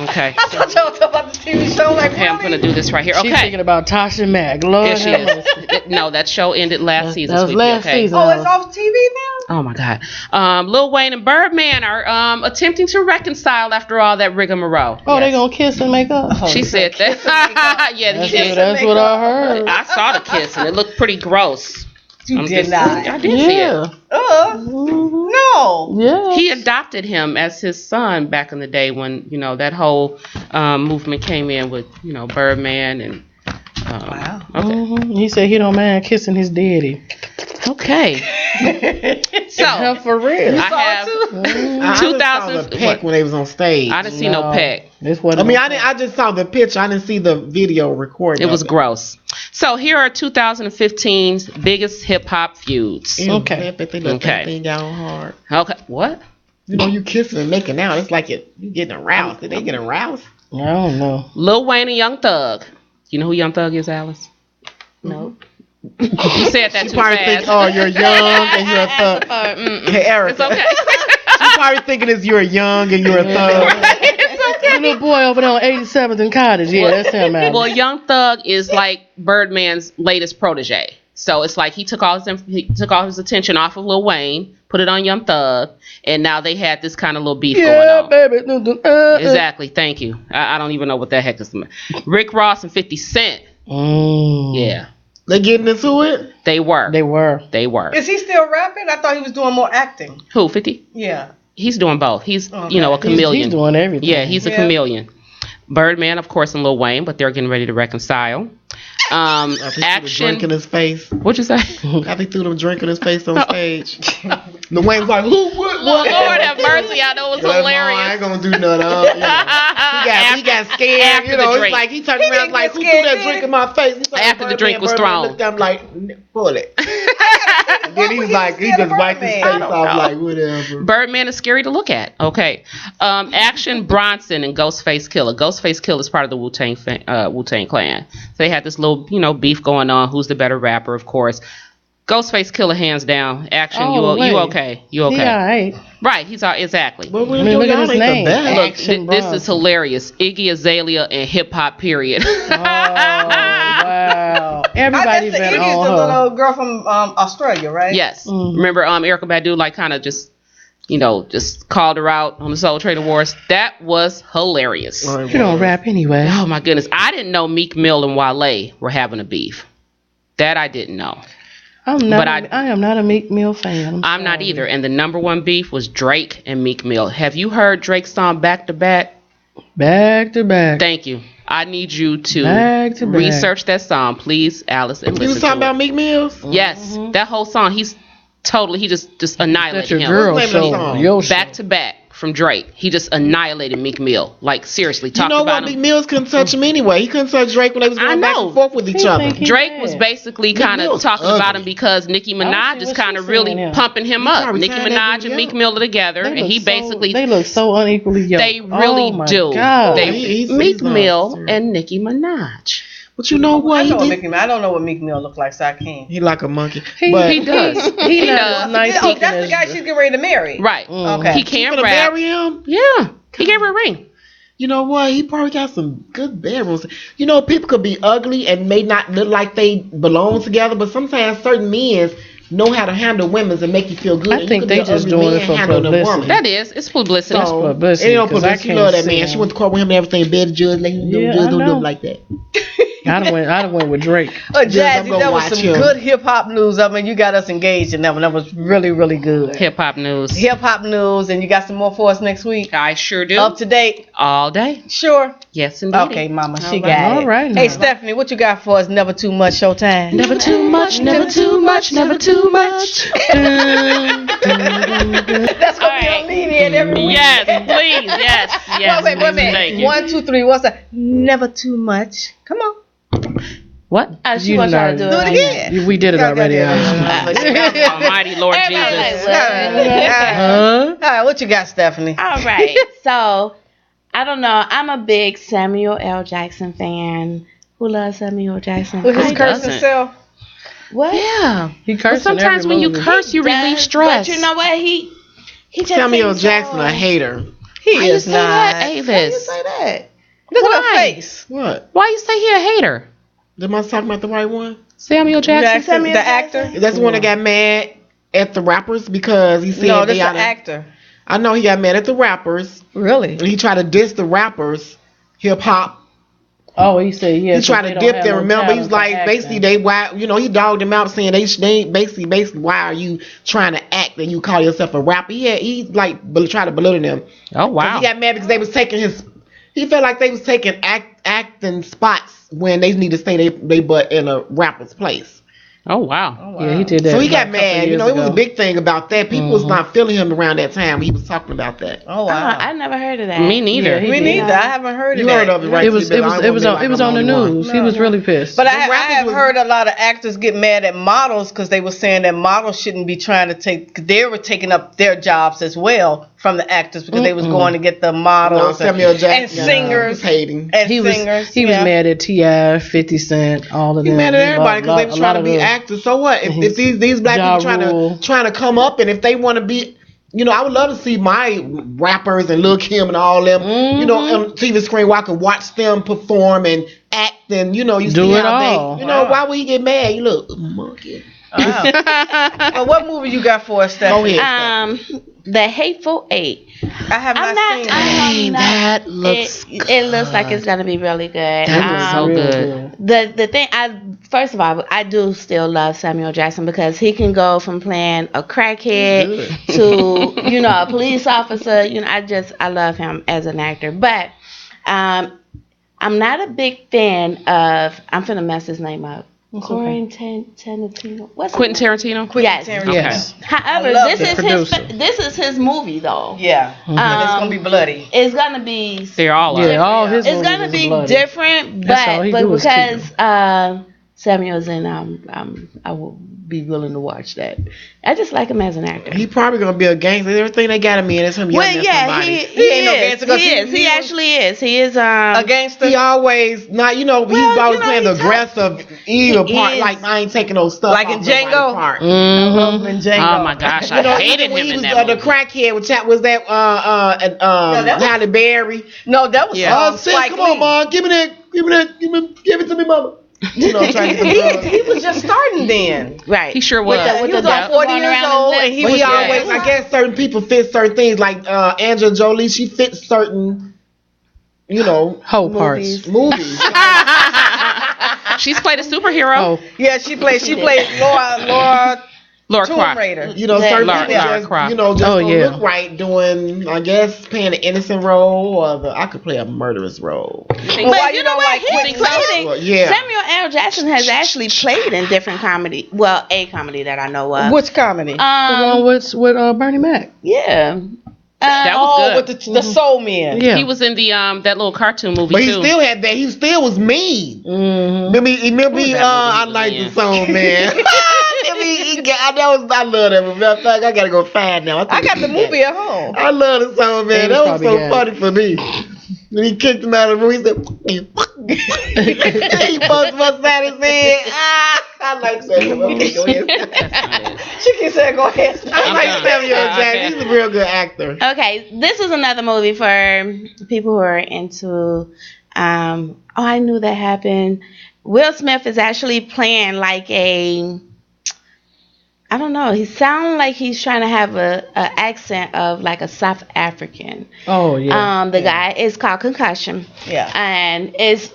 Okay. I thought y'all was talking about the TV show. Like, Okay, I'm really? gonna do this right here. She's Okay. thinking about Tasha Mack. Lord There she have is. mercy. No, that show ended last season. That was sweetie, last okay? season. Oh, it's off TV now? Oh my God. Lil Wayne and Birdman are attempting to reconcile after all that rigmarole. Oh, they Yes. gonna kiss and make up. She said that. Yeah, he did. That's what I heard. I saw the kiss and it looked pretty gross. You did not. I did see it. No. Yeah. He adopted him as his son back in the day when, that whole movement came in with, Birdman and. Wow. Okay. He said he don't mind kissing his daddy. Okay. So, For real. I have. I just saw the 2000 peck when they was on stage. I didn't see no peck. This wasn't. I just saw the picture. I didn't see the video recording. It was gross. So here are 2015's biggest hip hop feuds. Okay. Okay. Okay. Thing down hard. Okay. What? You kissing and making out. It's like you getting aroused. Did they get aroused? I don't know. Lil Wayne and Young Thug. You know who Young Thug is, Alice? No. You said that She too probably fast. think, oh, you're young and you're a thug. Hey, Erica. It's okay. She's probably thinking it's you're young and you're a thug. The little boy over there on 87th and Cottage. Yeah, that's him, man. Well, Young Thug is like Birdman's latest protege. So it's like he took all his attention off of Lil Wayne, put it on Young Thug, and now they had this kind of little beef going on. baby. Exactly. Thank you. I don't even know what the heck is. Rick Ross and 50 Cent. Yeah, They getting into it? they were. They were. They were. Is he still rapping? I thought he was doing more acting. Who? 50? Yeah. He's doing both. He's Okay. a chameleon. He's doing everything. Yeah, he's a Yeah. chameleon. Birdman, of course, and Lil Wayne, but they're getting ready to reconcile. Action. Drink in his face. What'd you say? I think threw them drink in his face on stage. The Wayne was like, who? What? Well, Lord have mercy. I know it was I hilarious. ain't gonna do nothing. He got scared. after the It's drink. like he turned He around didn't like, get who scared, threw that did drink he? in my face? He's like, After the drink was thrown. Looked at him like, pull it. And then he was like, he just wiped his face Birdman? off like, whatever. Birdman is scary to look at. Okay. Action Bronson and Ghostface Killer. Ghostface Killer is part of the Wu-Tang Clan. So they had this little, beef going on. Who's the better rapper, of course. Ghostface Killer, hands down. Action, Oh, you wait. okay. You okay. He all right. Right, he's all, exactly. But I mean, look at his name. Look, Action this Bronson. is hilarious. Iggy Azalea and hip hop period. Oh, wow. Everybody Iggy's been the on her. little girl from Australia, right? Yes. Mm-hmm. Remember Erica Badu kind of just called her out on the Soul Train Awards. That was hilarious. You don't rap anyway. Oh my goodness. I didn't know Meek Mill and Wale were having a beef. That I didn't know. I'm not. But I am not a Meek Mill fan. I'm not either. And the number one beef was Drake and Meek Mill. Have you heard Drake's song Back to Back? Back to back. Thank you. I need you to Back to back. research that song, please, Alice, and You listen was to talking it. about Meek Mills? Yes, that whole song. He just That's annihilated your him. girl What's the name of the show. song? Your show. Back to back from Drake. He just annihilated Meek Mill. Like seriously, You talked know about what? Meek him. Mills couldn't touch him anyway. He couldn't touch Drake when they was I going back know. and forth with each He other. think he Drake bad. was basically kind of Mill's talking ugly. about him because Nicki Minaj see is what kind of she's really saying, yeah. pumping him up. probably Nicki tired of that Minaj dude and Meek yelling. Mill are together, They and look he so- basically They look so unequally yoked. they really oh my do. God. He's Meek Mill monster. and Nicki Minaj. But you know what? I know what He Meek Mill. I don't know what Meek Mill look like, so I can't. He like a monkey. He But He does. He not does. as nice Oh, looking that's the as guy she's getting ready to marry. Right. Okay. He you can gonna rap. marry him? Yeah. He gave her a ring. You know what? He probably got some good bedrooms. You know, people could be ugly and may not look like they belong together, but sometimes certain men know how to handle women and make you feel good. I and think you could they be an just ugly doing man it for handling a publicity. woman. That is. It's publicity. That's publicity, It don't 'cause I publicity. She can't love that see man. him. She went to court with him and everything. Better judge, like Yeah, judge I don't do know. him like that. I went with Drake. Yes, I'm Jazzy, gonna that was watch some him. good hip hop news. I mean, you got us engaged in that one. That was really, really good. Hip hop news. Hip hop news, and you got some more for us next week. I sure do. Up to date? All day. Sure. Yes, indeed. Okay, Mama, she All got right. it. All right now. Hey, Stephanie, what you got for us? Never too much showtime. Never too much, never too much, never too much. That's gonna be All on Lenient every week. Yes, please. Yes, yes. Wait a Thank minute. you. 1, 2, 3. What's that? Never too much. Come on. What? She wants y'all to do it. Do it again. We did it already. Almighty Lord Jesus. All right, what you got, Stephanie? All right. So, I don't know. I'm a big Samuel L. Jackson fan. Who loves Samuel Jackson? With his Who cursing doesn't? self. What? Yeah. He But cursed in sometimes every when you movie. curse, you release stress. But you know what? He just Samuel seems Jackson, so- a hater. He Why you is say not. that, How you Avis? say that? Look at her Why? face. What? Why you say he a hater? Am I talking about the right one? Samuel Jackson? Jackson, the actor? That's the one that got mad at the rappers because he said No, they that's the oughta- actor. I know he got mad at the rappers Really? and he tried to diss the rappers, hip hop. Oh, he said He tried to dip them. Remember, he was like, basically, he dogged them out, saying they basically, why are you trying to act and you call yourself a rapper? He tried to belittle them. Oh, 'Cause wow. He got mad because they was taking he felt like they was taking acting spots when they need to stay they butt in a rapper's place. Oh, wow. Yeah, he did that. So he got like a couple mad. You years know, it was a ago. big thing about that. People was not feeling him around that time when he was talking about that. Oh, wow. I never heard of that. Me neither. Yeah, he Me did. neither. I haven't heard of You that. heard of it, right? It was T-Bill? I don't wanna be it was like on the I'm the only news. one. He was really pissed. But The I rappers have was- heard a lot of actors get mad at models because they were saying that models shouldn't be trying to they were taking up their jobs as well from the actors because they was going to get the No, models Samuel and Jackson singers was hating. and he was singers. he was yeah. mad at T.I., 50 Cent, all of He them. mad at everybody because they A was lot trying to of be the- actors. So what? If these black Ja people Rule. trying to come up, and if they want to be, you know, I would love to see my rappers and Lil Kim and all them, you know, on TV screen where I can watch them perform and act, and you know, you Do see it how all. they, you know, why would he get mad? You look, monkey. Well, what movie you got for us, Stephanie? Go ahead. The Hateful Eight. I have not seen it. I'm not. that looks. It looks like it's gonna be really good. That looks so Real good. The thing, first of all, I do still love Samuel Jackson because he can go from playing a crackhead to, you know, a police officer. You know, I love him as an actor. But I'm not a big fan of, I'm finna mess his name up. Quentin Tarantino. What's his Quentin name? Tarantino? Yes. Tarantino. Yes. However, I love this is his movie though. Yeah, and it's gonna be bloody. It's gonna be They're all are. Yeah, all his it's movies gonna is be bloody. different, That's all but he do is kill because Samuel's in, I will be willing to watch that. I just like him as an actor. He probably gonna be a gangster. Everything they got him in is him yelling Well, at yeah, somebody. he ain't no is. gangster 'cause He is. He actually is. He is. A gangster. He always not, you know, he's Well, always you know, playing the he's tough. aggressive evil He part. is. Like I ain't taking no stuff Like off in nobody's Django? part. In Django. Oh my gosh, You I know, hated even when him he in was that the movie. crackhead with was that that was- Halle Berry. No, that was Yeah. Sis, Spike come on, Lee. mom, give it to me, mama. You know, trying to get the drugs. He was just starting then. right. He sure was. He was like 40 years old, and he But was he always, I guess, certain people fit certain things. Like Angela Jolie, she fits certain, you know, Whole parts. movies. She's played a superhero. Oh, Yeah, she played Laura Laura Tomb Croft. Raider. You know, Yeah. certain Lara- people Lara just, Croft. you know, just Oh, don't yeah. look right doing, I guess, playing an innocent role or I could play a murderous role. But But why you know what? like He's Quentin played. Well, yeah. Samuel L. Jackson has actually played in different comedy. Well, a comedy that I know of. Which comedy? the one with Bernie Mac. Yeah. That was good. With the Soul Men. Yeah. He was in the that little cartoon movie But he too. still had that. He still was mean. Mm-hmm. Remember What was that movie I he was like in? the song, man. I love that movie. Matter of fact, I gotta go find now. I got the movie at home. I love the song, man. James That was so probably funny for me. When he kicked him out of the room, he said, he buzzed out his head. I like Samuel. Okay, go ahead. She can say, "Go ahead." I like done. Samuel Jackson. Okay. He's a real good actor. Okay, this is another movie for people who are into. I knew that happened. Will Smith is actually playing like a. I don't know. He sounds like he's trying to have a accent of like a South African. Oh, yeah. The guy is called Concussion. Yeah. And it's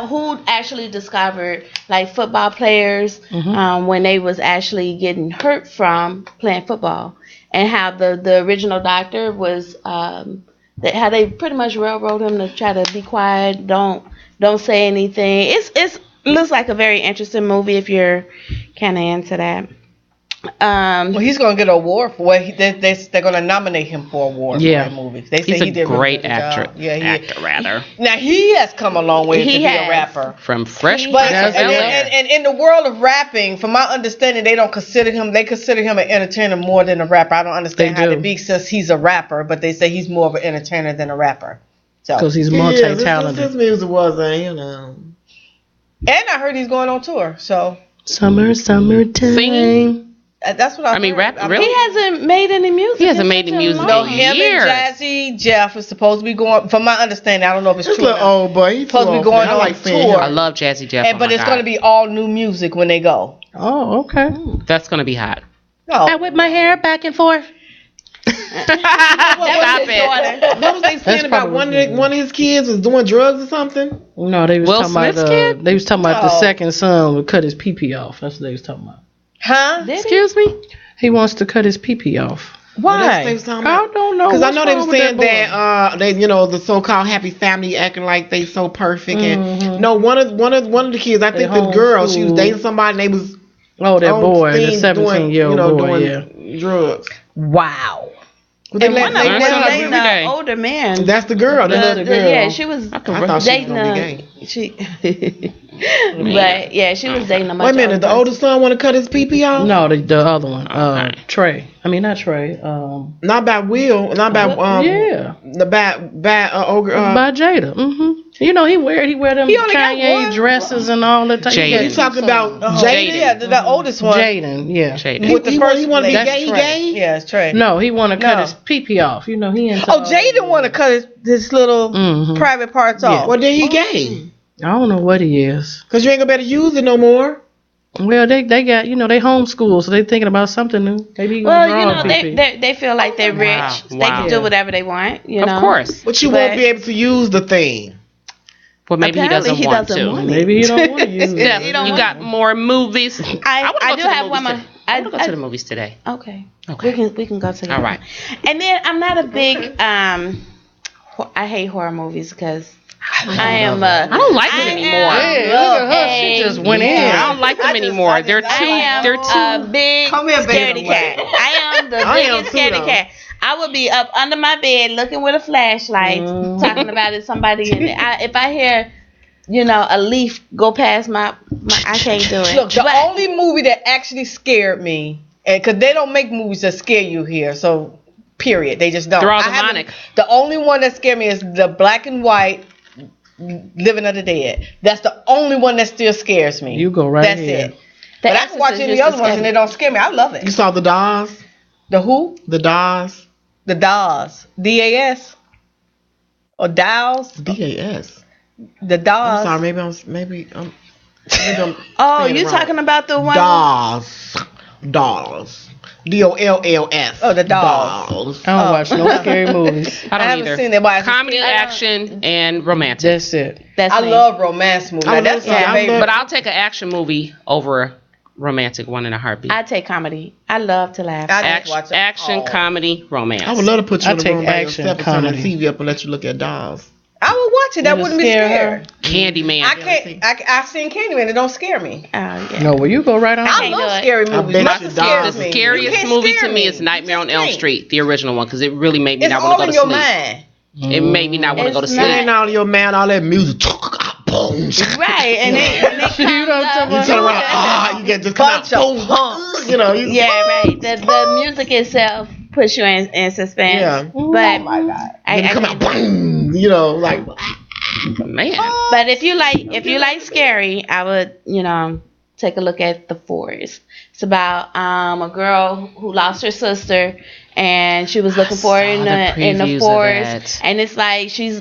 who actually discovered like football players when they was actually getting hurt from playing football, and how the original doctor was how they pretty much railroad him to try to be quiet, don't say anything. It looks like a very interesting movie if you're kind of into that. Well, he's gonna get an award for what they're gonna nominate him for award for that movie. They say He's he a did great really good actor. job. Yeah, actor rather. Now he has come a long way to be a rapper. From Fresh But Prince of Bel-Air. and in the world of rapping, from my understanding, they consider him an entertainer more than a rapper. I don't understand how that be since he's a rapper, but they say he's more of an entertainer than a rapper. So because he's multi-talented. His music was, you know. And I heard he's going on tour. So summertime. Singing. That's what I mean, heard. rap. Really? He hasn't made any music. He hasn't made any music. No, in him years. and Jazzy Jeff is supposed to be going. From my understanding, I don't know if it's This true. little old boy, he's supposed to be going on tour. I love Jazzy Jeff. But it's going to be all new music when they go. Oh, okay. That's going to be hot. No. I whip my hair back and forth. Stop it. What was they saying about one of his kids was doing drugs or something? No, they was Will talking Smith's about kid? they was talking about the No. second son would cut his pee off. That's what they was talking about. Huh? Excuse me? He wants to cut his pee off. Why? I don't know. Because I know they were What's wrong saying with that they, the so-called happy family acting like they so perfect, and no, one of the kids, I think the girl, she was dating somebody, and they was oh, that boy, the doing, 17-year-old boy, doing drugs. Wow. But And one of them learn was something dating every day. an older man. That's the girl. That's the girl. Yeah, she was I thought she was dating gonna be gay. she. But yeah, she was dating a much Wait a minute, the older oldest son want to cut his pee off? No, the other one, Trey. I mean, not Trey. Not by Will, not by yeah, the bad by Jada. Mm-hmm. You know, he wear them He only got Kanye one. dresses and all that. Jaden. You talking about Jaden. Yeah, the oldest one. Jaden, yeah. Jaden. With the He first want to be lady. gay? He That's gay? Yeah, it's Trey. No, he want to cut No. his pee off. You know, he into Oh, Jaden want to cut his little Mhm. private parts off. Well, then he gay. I don't know what he is. Cause you ain't gonna better use it no more. Well, they got they homeschool, so they thinking about something new. They be Well, gonna draw they feel like they're rich. Wow. They Wow. can do whatever they want. You know. Of course. But you won't be able to use the thing. Well, maybe he Apparently doesn't he want doesn't to. want it. Maybe he don't want to use Yeah, it. You don't you want got more movies. I wanna go do to the have movies one more. today. I want to go to the movies today. Okay. Okay. We can go to the All right. And then I'm not a big I hate horror movies because I am I don't like them anymore. Yeah, look at her. She just went in. I don't like them anymore. They're too. They're too. a big Come here, scaredy baby. cat. I am the I am biggest too, scaredy though. cat. I would be up under my bed looking with a flashlight, talking about it. Somebody in there. If I hear, a leaf go past my I can't do it. Look, the But- only movie that actually scared me, and because they don't make movies that scare you here, so period, they just don't. They're all I haven't- demonic. The only one that scared me is the black and white Living of the Dead. That's the only one that still scares me. You go right That's ahead. it. But I can watch any other ones and they don't scare me. I love You it. saw the Dawes? The who? The Dawes? The Dawes. D-A-S? Or Dawes? D-A-S. The I'm Dawes. sorry, maybe I'm Oh, saying it you wrong. talking about the one? Dawes. Dawes. D-O-L-L-S. Oh, the Dawes. I don't watch no scary movies. I don't haven't either. seen it, but I Comedy, I don't- action, and romantic. That's it. That's I me. love romance movies. I Now, that's love- my yeah, favorite. But I'll take an action movie over a romantic one in a heartbeat. I take comedy. I love to laugh. I just watch Action, them all. comedy, romance. I would love to put you I in the take room by action, yourself and turn the comedy. TV up and let you look at Dawes. I would watch it. That You wouldn't be scare scared. Candyman. I can't. I seen Candyman. It don't scare me. Oh, yeah. No, well, you go right on. I can't love do it. scary I movies. bet Nothing you scares Dawes. The me. You scariest can't movie scare to me is Nightmare on Elm can't. Street, the original one, because it really made me It's not all want to in go your to sleep. mind. It made me not want to go to It's It sleep. ain't all your man, all that music. Boom. Right, and they You know what I'm talking You about? turn around, you get just come out. Bunch of Boom. punks. Yeah, right. The music itself puts you in suspense. Yeah. But Oh my God. And I come can't out, do it. boom. Like Man. But if you like scary, I would take a look at The Forest. It's about a girl who lost her sister, and she was looking for her in the previews of forest, that. and it's like she's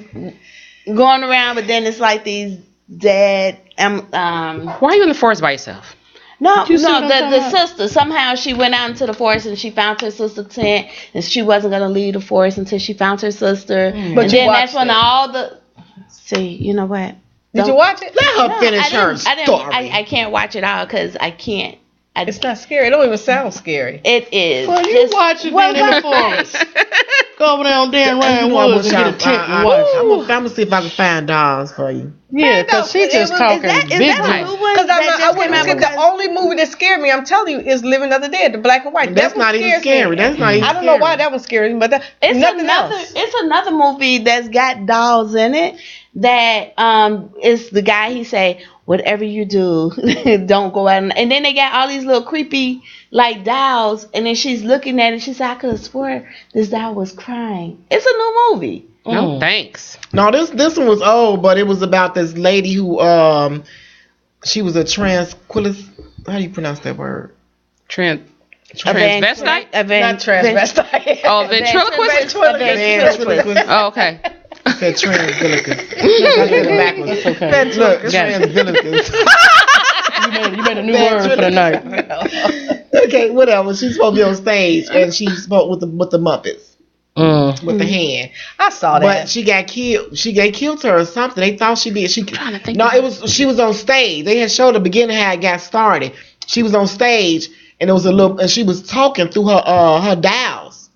going around, but then it's like these dead Why are you in the forest by yourself? No, You see what I'm the talking about? sister. Somehow she went out into the forest and she found her sister tent, and she wasn't gonna leave the forest until she found her sister. But And you then that's watched when it. all the you know what? Did you watch it? let her finish her I didn't. story. I can't watch it all because I can't. It's not scary. It don't even sound scary. It is. Well, you Just- watch it Well, then in the right. forest. Go over there on Dan Ryan You know, Woods and get a tent and watch. I'm gonna see if I can find dolls for you. Yeah, because she just talking big time. Because I wouldn't say the only movie that scared me, I'm telling you, is Living of the Dead, the black and white. That's not even scary. That's not even I don't know why that was scary, but It's nothing another. else. It's another movie that's got dolls in it. That is the guy. He say, "Whatever you do, don't go out." And then they got all these little creepy like dolls, and then she's looking at it. She said, "I could have swore this doll was crying." It's a new movie. No, thanks. No, this one was old, but it was about this lady who she was a transquilus. How do you pronounce that word? Transvestite? Not transvestite. Oh, ventriloquist? Ventriloquist. Oh, okay. Said transvilicus. I said it backwards. Okay. Look, Got it. transvilicus. You made a new word for the night. Okay, whatever. She's supposed to be on stage, and she spoke with the Muppets. With the hand. I saw that. But she got killed. She got killed her or something. They thought she did. trying to think No, of it was. She was on stage. They had showed the beginning how it got started. She was on stage, and it was a little. And she was talking through her dials,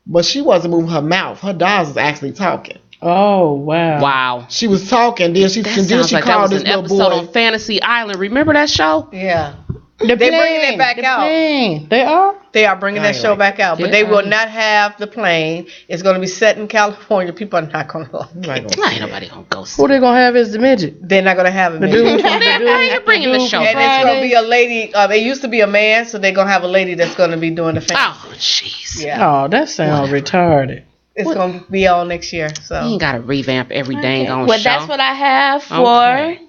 but she wasn't moving her mouth. Her dials was actually talking. Oh, wow. Wow. She was talking. Then she That sounds like that called was this an little episode boy. on Fantasy Island. Remember that show? Yeah. They're bringing it back out. They are? They are bringing that show back out, but they will not have the plane. It's going to be set in California. People are not going to like it. Ain't nobody gonna go see Who they gonna have as the midget? They're not going to have it. The dude. How you bringing the show? And it's going to be a lady. It used to be a man, so they're going to have a lady that's going to be doing the family. Oh, jeez. Yeah. Oh, that sounds retarded. It's going to be all next year. You So ain't gotta revamp every dang on Well, show. that's what I have for Okay.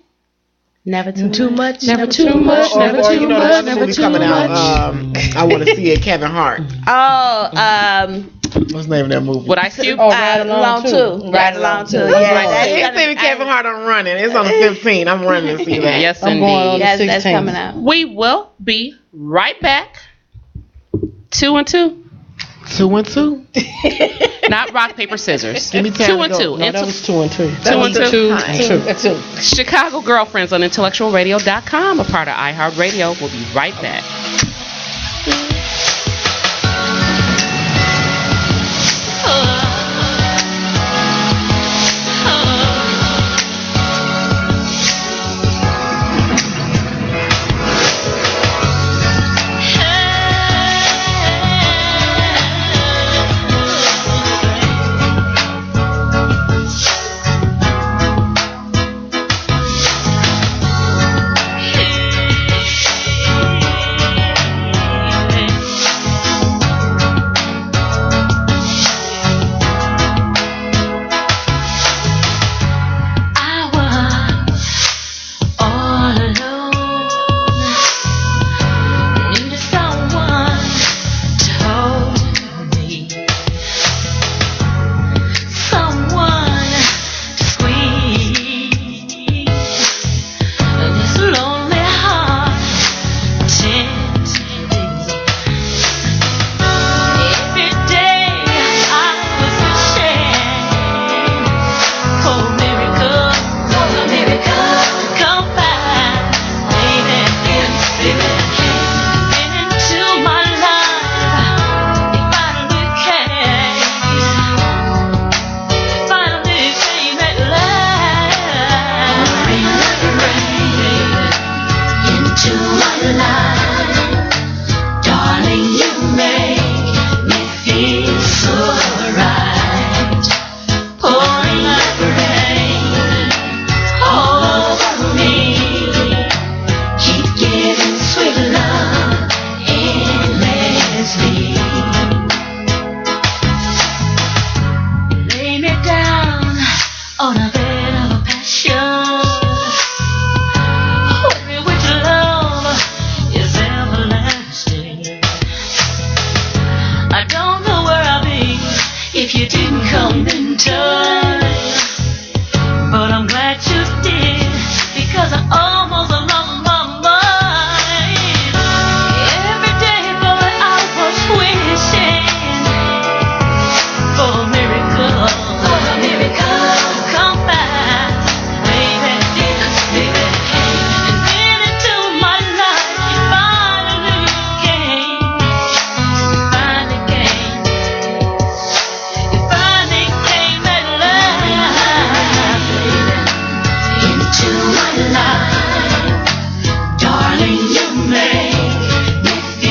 Never Too Much. Never too much. Never Or, too you know, much. the other Never movie too coming out. much. I want to see it. Kevin Hart. Oh, What's the name of that movie? Would Ice Cube? Oh, Ride Along too. Ride Along too. Yeah, Yeah, it's even Kevin Hart. I'm running. It's on the 15th. I'm running to see that. Yes, I'm going on indeed. the that's 16th. coming out. We will be right back. 2 and 2. 2 and 2. Not rock, paper, scissors. Give me time 2 to and go. 2. No, that was 2 and 2. 2 and 2. Two. Chicago Girlfriends on intellectualradio.com, a part of iHeartRadio. We'll be right back.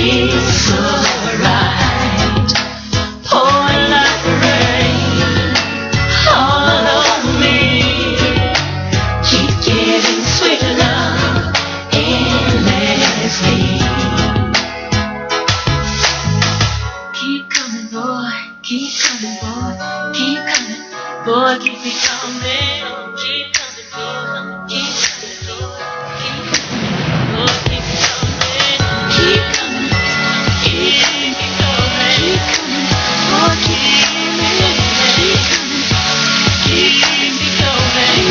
It's alright. Pouring like rain all over me. Keep giving sweet love endlessly. Keep coming, boy. Keep coming, boy. Keep coming, boy. Keep me coming. Keep coming, boy. Keep coming, boy. Keep coming, boy. Keep me coming. Keep coming. Keep me coming. Keep coming, boy. Keep me coming. Keep me coming.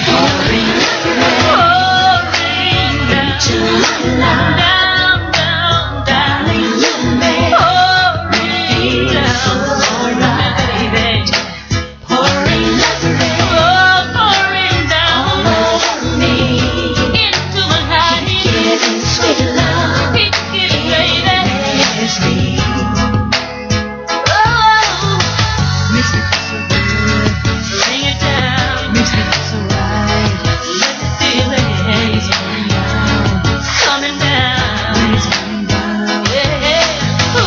Pouring into my life. Down, down, down. Pouring down, baby. Pouring like rain. Pouring down over me. Into my life. Giving sweet love. Keep giving, baby. Endlessly. Oh, makes me feel so good. Bring it down. Makes me feel so right. Let me feel it. It's coming down. It's coming down. It's coming down. Yeah. Oh,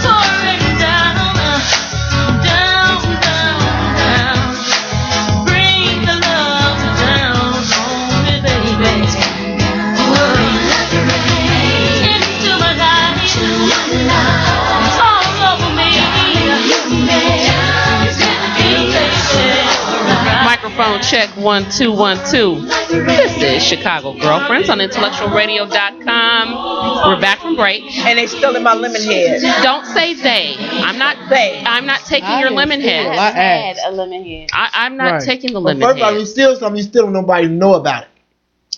pouring down. Down, down, down. Bring the love down on me, baby. Pouring like rain into my life. All over me. Microphone check 1 2 1 2. This is Chicago Girlfriends on intellectualradio.com. We're back from break. And they still in my lemon head. Don't say they. I'm not taking your lemon I head. have had a lemon head. I'm not Right. taking the Well, lemon first of all, you head. steal something, you still don't nobody know about it.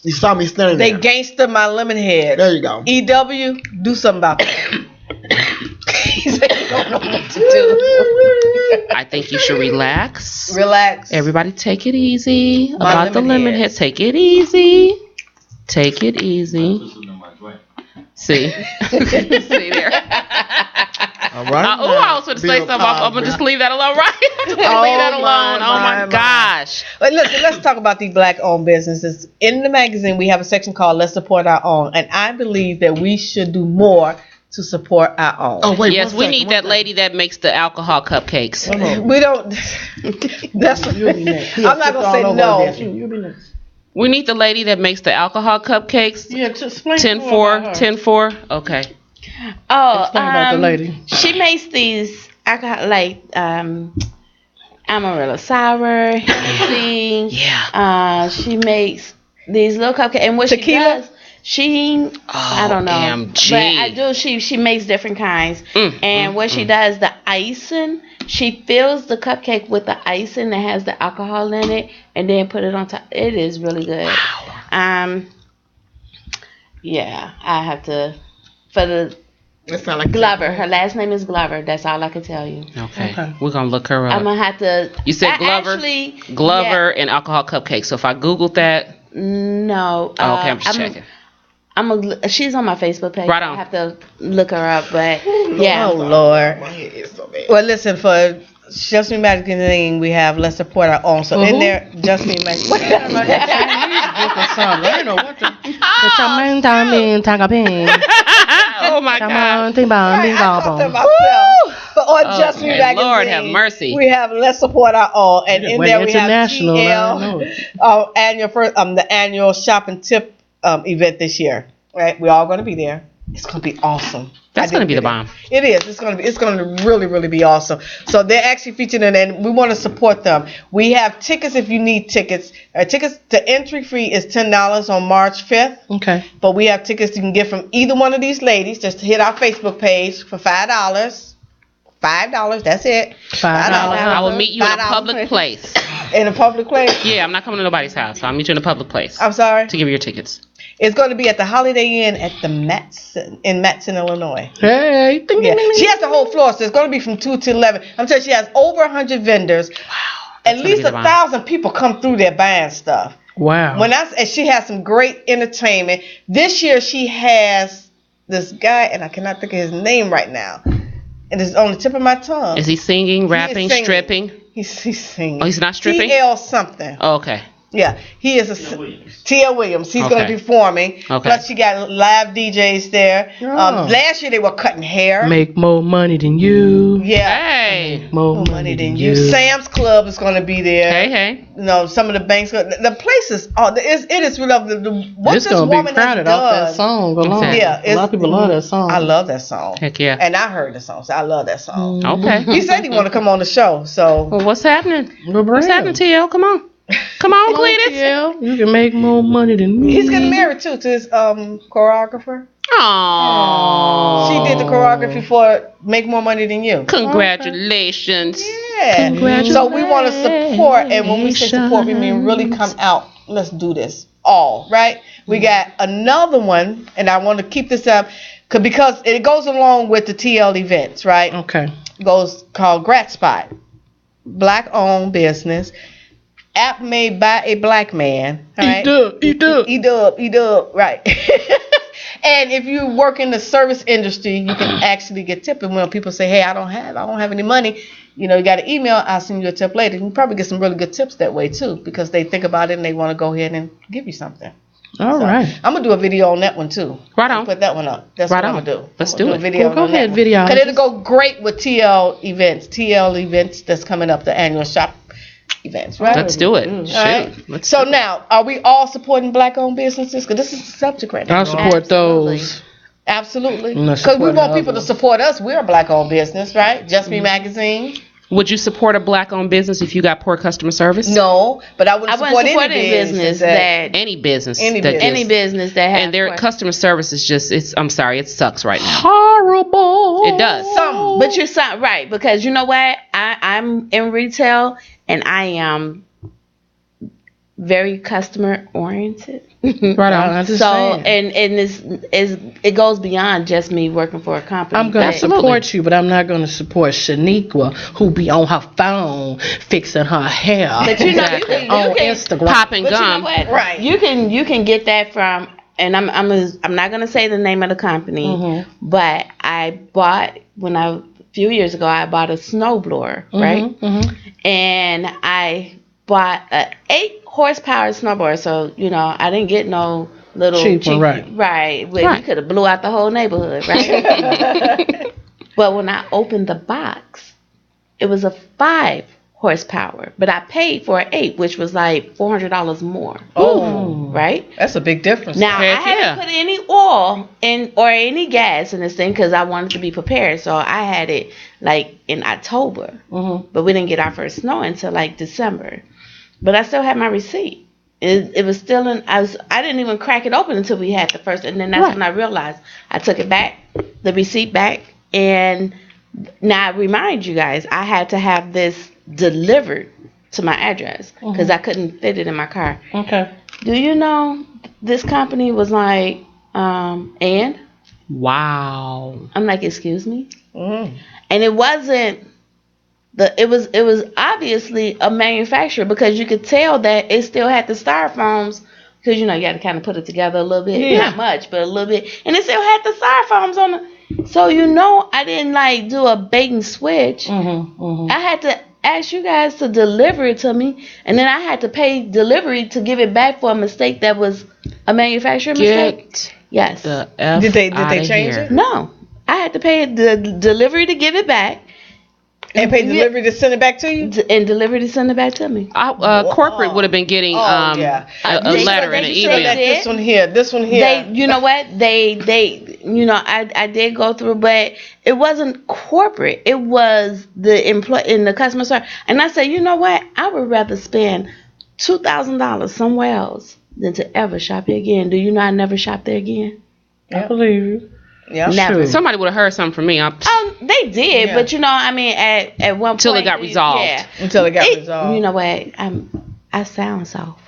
You saw me staring They there. gangster my lemon head. There you go. EW, do something about that. He said he don't know what to do. I think you should relax. Relax. Everybody take it easy. My About the lemon lemon heads. head. Take it easy. Take it easy. See? See there. All right. I was going to say something. I'm going to just leave that alone, right? Leave that alone. my, Oh my my. gosh. But listen, let's talk about these black-owned businesses. In the magazine, we have a section called "Let's Support Our Own," and I believe that we should do more to support our own. Oh wait. Yes, one we second, need one that lady that makes the alcohol cupcakes. We don't. That's You'll be next. I'm not gonna say no. You'll be next. We need the lady that makes the alcohol cupcakes. Yeah, just explain 10-4, 10-4. Okay. Oh, Explain about the lady. She makes these alcohol like Amarillo sour, Hennessy. Yeah. She makes these little cupcakes, and what Tequila? she does, I don't know, OMG. but I do. She makes different kinds, and what she does, the icing, she fills the cupcake with the icing that has the alcohol in it, and then put it on top. It is really good. Wow. Yeah, I have to for the. That sound like Glover. Her last name is Glover. That's all I can tell you. Okay. We're going to look her up. I'm gonna have to. You said Glover? Glover and alcohol cupcakes. So if I Googled that. No. Oh, okay, I'm just checking. She's on my Facebook page. Right on. I have to look her up, but yeah. Oh Lord. My head is so bad. Well, listen, for Just Me Magazine, we have "Let's Support Our Own." So in there, Just Me Magazine. I don't know what the. Oh my God. I thought to myself. But on Just Me Magazine, Lord have mercy. we have "Let's Support Our Own," and in there we have international. TL, the annual shopping tip event this year. Right, we're all going to be there. It's going to be awesome. That's going to be the bomb. It is. It's going to really, really be awesome. So they're actually featured in it, and we want to support them. We have tickets if you need tickets. Tickets, the entry fee is $10 on March 5th. Okay. But we have tickets you can get from either one of these ladies. Just hit our Facebook page for $5. $5, that's it. $5. I will meet you in a $5. public place. In a public place? Yeah, I'm not coming to nobody's house. I'll meet you in a public place I'm sorry? to give you your tickets. It's going to be at the Holiday Inn at the Matson, in Matson, Illinois. Hey. Yeah. She has the whole floor, so it's going to be from 2 to 11. I'm telling you, she has over 100 vendors. Wow. At least 1,000 people come through there buying stuff. Wow. And she has some great entertainment. This year she has this guy, and I cannot think of his name right now. And it's on the tip of my tongue. Is he singing, rapping, singing. stripping? He's singing. Oh, he's not stripping? TL something. Oh, okay. Yeah, he is T.L. Williams. He's going to be performing. Okay. Plus, you got live DJs there. Last year they were cutting hair. Make more money than you. Yeah. Hey. More money than you. Sam's Club is going to be there. Hey. You know, some of the banks. The places. It is really what It's this gonna woman be crowded has off that done. song alone. Exactly. Yeah, a lot of people love that song. I love that song. Heck yeah. And I heard the song, so I love that song. Okay. He said he want to come on the show, so Well, what's happening? Well, What's happening, TL? Come on. Come on, Cletus. Yeah, you can make more money than me. he's getting married too to his choreographer. Aww. She did the choreography for Make More Money Than You. Congratulations. Yeah. So we want to support, and when we say support, we mean really come out. Let's do this all, right? We got another one, and I want to keep this up because it goes along with the TL events, right? Okay. Goes called Grat Spot, black-owned business, app made by a black man. Right? E-dub, right. And if you work in the service industry, you can actually get tipped. And when people say, "Hey, I don't have any money," you know, you got an email. I'll send you a tip later. You can probably get some really good tips that way too, because they think about it and they want to go ahead and give you something. All right. I'm gonna do a video on that one too. Right on. Put that one up. That's Right what I'm on. gonna do. Let's I'm do gonna it. a video Well, go on that ahead, one. video. Cause it'll go great with TL events. TL events that's coming up, the annual shop events, right? Let's do it. All Shoot. right. Let's So do it. now, are we all supporting black-owned businesses? Because this is the subject right now. I'll support those. Absolutely. I'm not Because we supporting want people to others. support us. We're a black-owned business, right? Just Me Magazine. Would you support a black-owned business if you got poor customer service? No, but I wouldn't I support wouldn't support any any business that Any business. Any that business. any just- business that has And their poor- customer service is just, I'm sorry, it sucks right now. Horrible. It does. Some. But you're right, because you know what? I'm in retail and I am very customer oriented. Right on. So and it goes beyond just me working for a company. I'm gonna But- support you, but I'm not gonna support Shaniqua, who be on her phone fixing her hair But you know, Exactly. on you can Instagram. Popping But you know gum. what? Right. You can get that from, and I'm not gonna say the name of the company, Mm-hmm. but I bought a few years ago I bought a snowblower, right? Mm-hmm. And I bought a 8 horsepower snowblower, so you know I didn't get no little Cheap one, right. Well, Right. you could have blew out the whole neighborhood, right? But when I opened the box, it was a 5 horsepower, but I paid for an 8, which was like $400 more. Oh. Right? That's a big difference. Now Heck I hadn't yeah. put any oil in or any gas in this thing because I wanted to be prepared. So I had it like in October, but we didn't get our first snow until like December. But I still had my receipt. It was still in. I didn't even crack it open until we had the first, and then that's when I realized I took it back, the receipt back, and now I remind you guys I had to have this delivered to my address because I couldn't fit it in my car. Okay. Do you know this company was like, and Wow. I'm like, excuse me, Mm. and it wasn't. It was obviously a manufacturer because you could tell that it still had the styrofoams because you know you got to kind of put it together a little bit, not much, but a little bit, and it still had the styrofoams on it. So you know I didn't like do a bait and switch. I had to ask you guys to deliver it to me, and then I had to pay delivery to give it back for a mistake that was a manufacturer mistake. Get Yes. the F Did they outta change here. it? No, I had to pay the delivery to give it back. And pay delivery to send it back to you? And delivery to send it back to me. Corporate would have been getting yeah. a They- letter and an they So email. that did. this one here. They, you know what? They, you know, I did go through, but it wasn't corporate. It was the employee in the customer service. And I said, you know what? I would rather spend $2,000 somewhere else than to ever shop here again. Do you know I never shop there again? I believe you. Yeah. Never. Somebody would have heard something from me. They did, Yeah. but you know, I mean, at one point Till it got resolved. Yeah. Until it got resolved. You know what? I sound soft.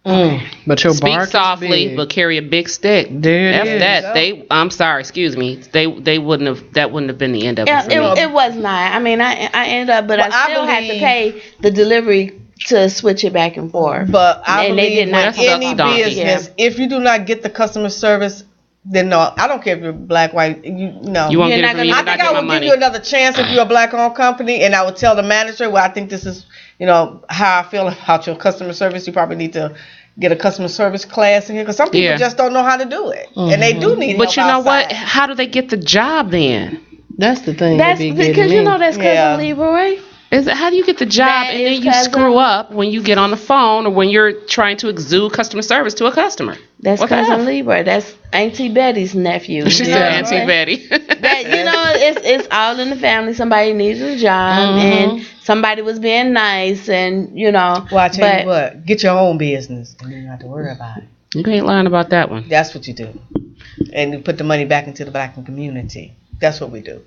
But your Speak bark softly, is big. but carry a big stick. There it F is. that. I'm sorry. Excuse me. They wouldn't have. That wouldn't have been the end of Yeah, it for me. it was not. I mean, I ended up, but Well, I I still had to believe- pay the delivery to switch it back and forth. But I And they believe did not with That's any donkey. business, if you do not get the customer service then no, I don't care if you're black, white. You know, You won't You're get it not from me. gonna- You're I not think I getting my would give money. you another chance if you're a black-owned company, and I would tell the manager, well, I think this is, how I feel about your customer service. You probably need to get a customer service class in here, because some people Yeah. just don't know how to do it, and they do need help But you know what? outside. How do they get the job then? That's the thing. That's that be because getting you me. know that's cousin Yeah. Leroy. Is it, how do you get the job That and then is you cousin. screw up when you get on the phone or when you're trying to exude customer service to a customer? That's What the cousin F? Leroy. That's Auntie Betty's nephew. She You said know, Auntie right? Betty. That it's all in the family. Somebody needs a job, and somebody was being nice, and Well, I tell but you what, get your own business, and you don't have to worry about it. You ain't lying about that one. That's what you do, and you put the money back into the black community. That's what we do,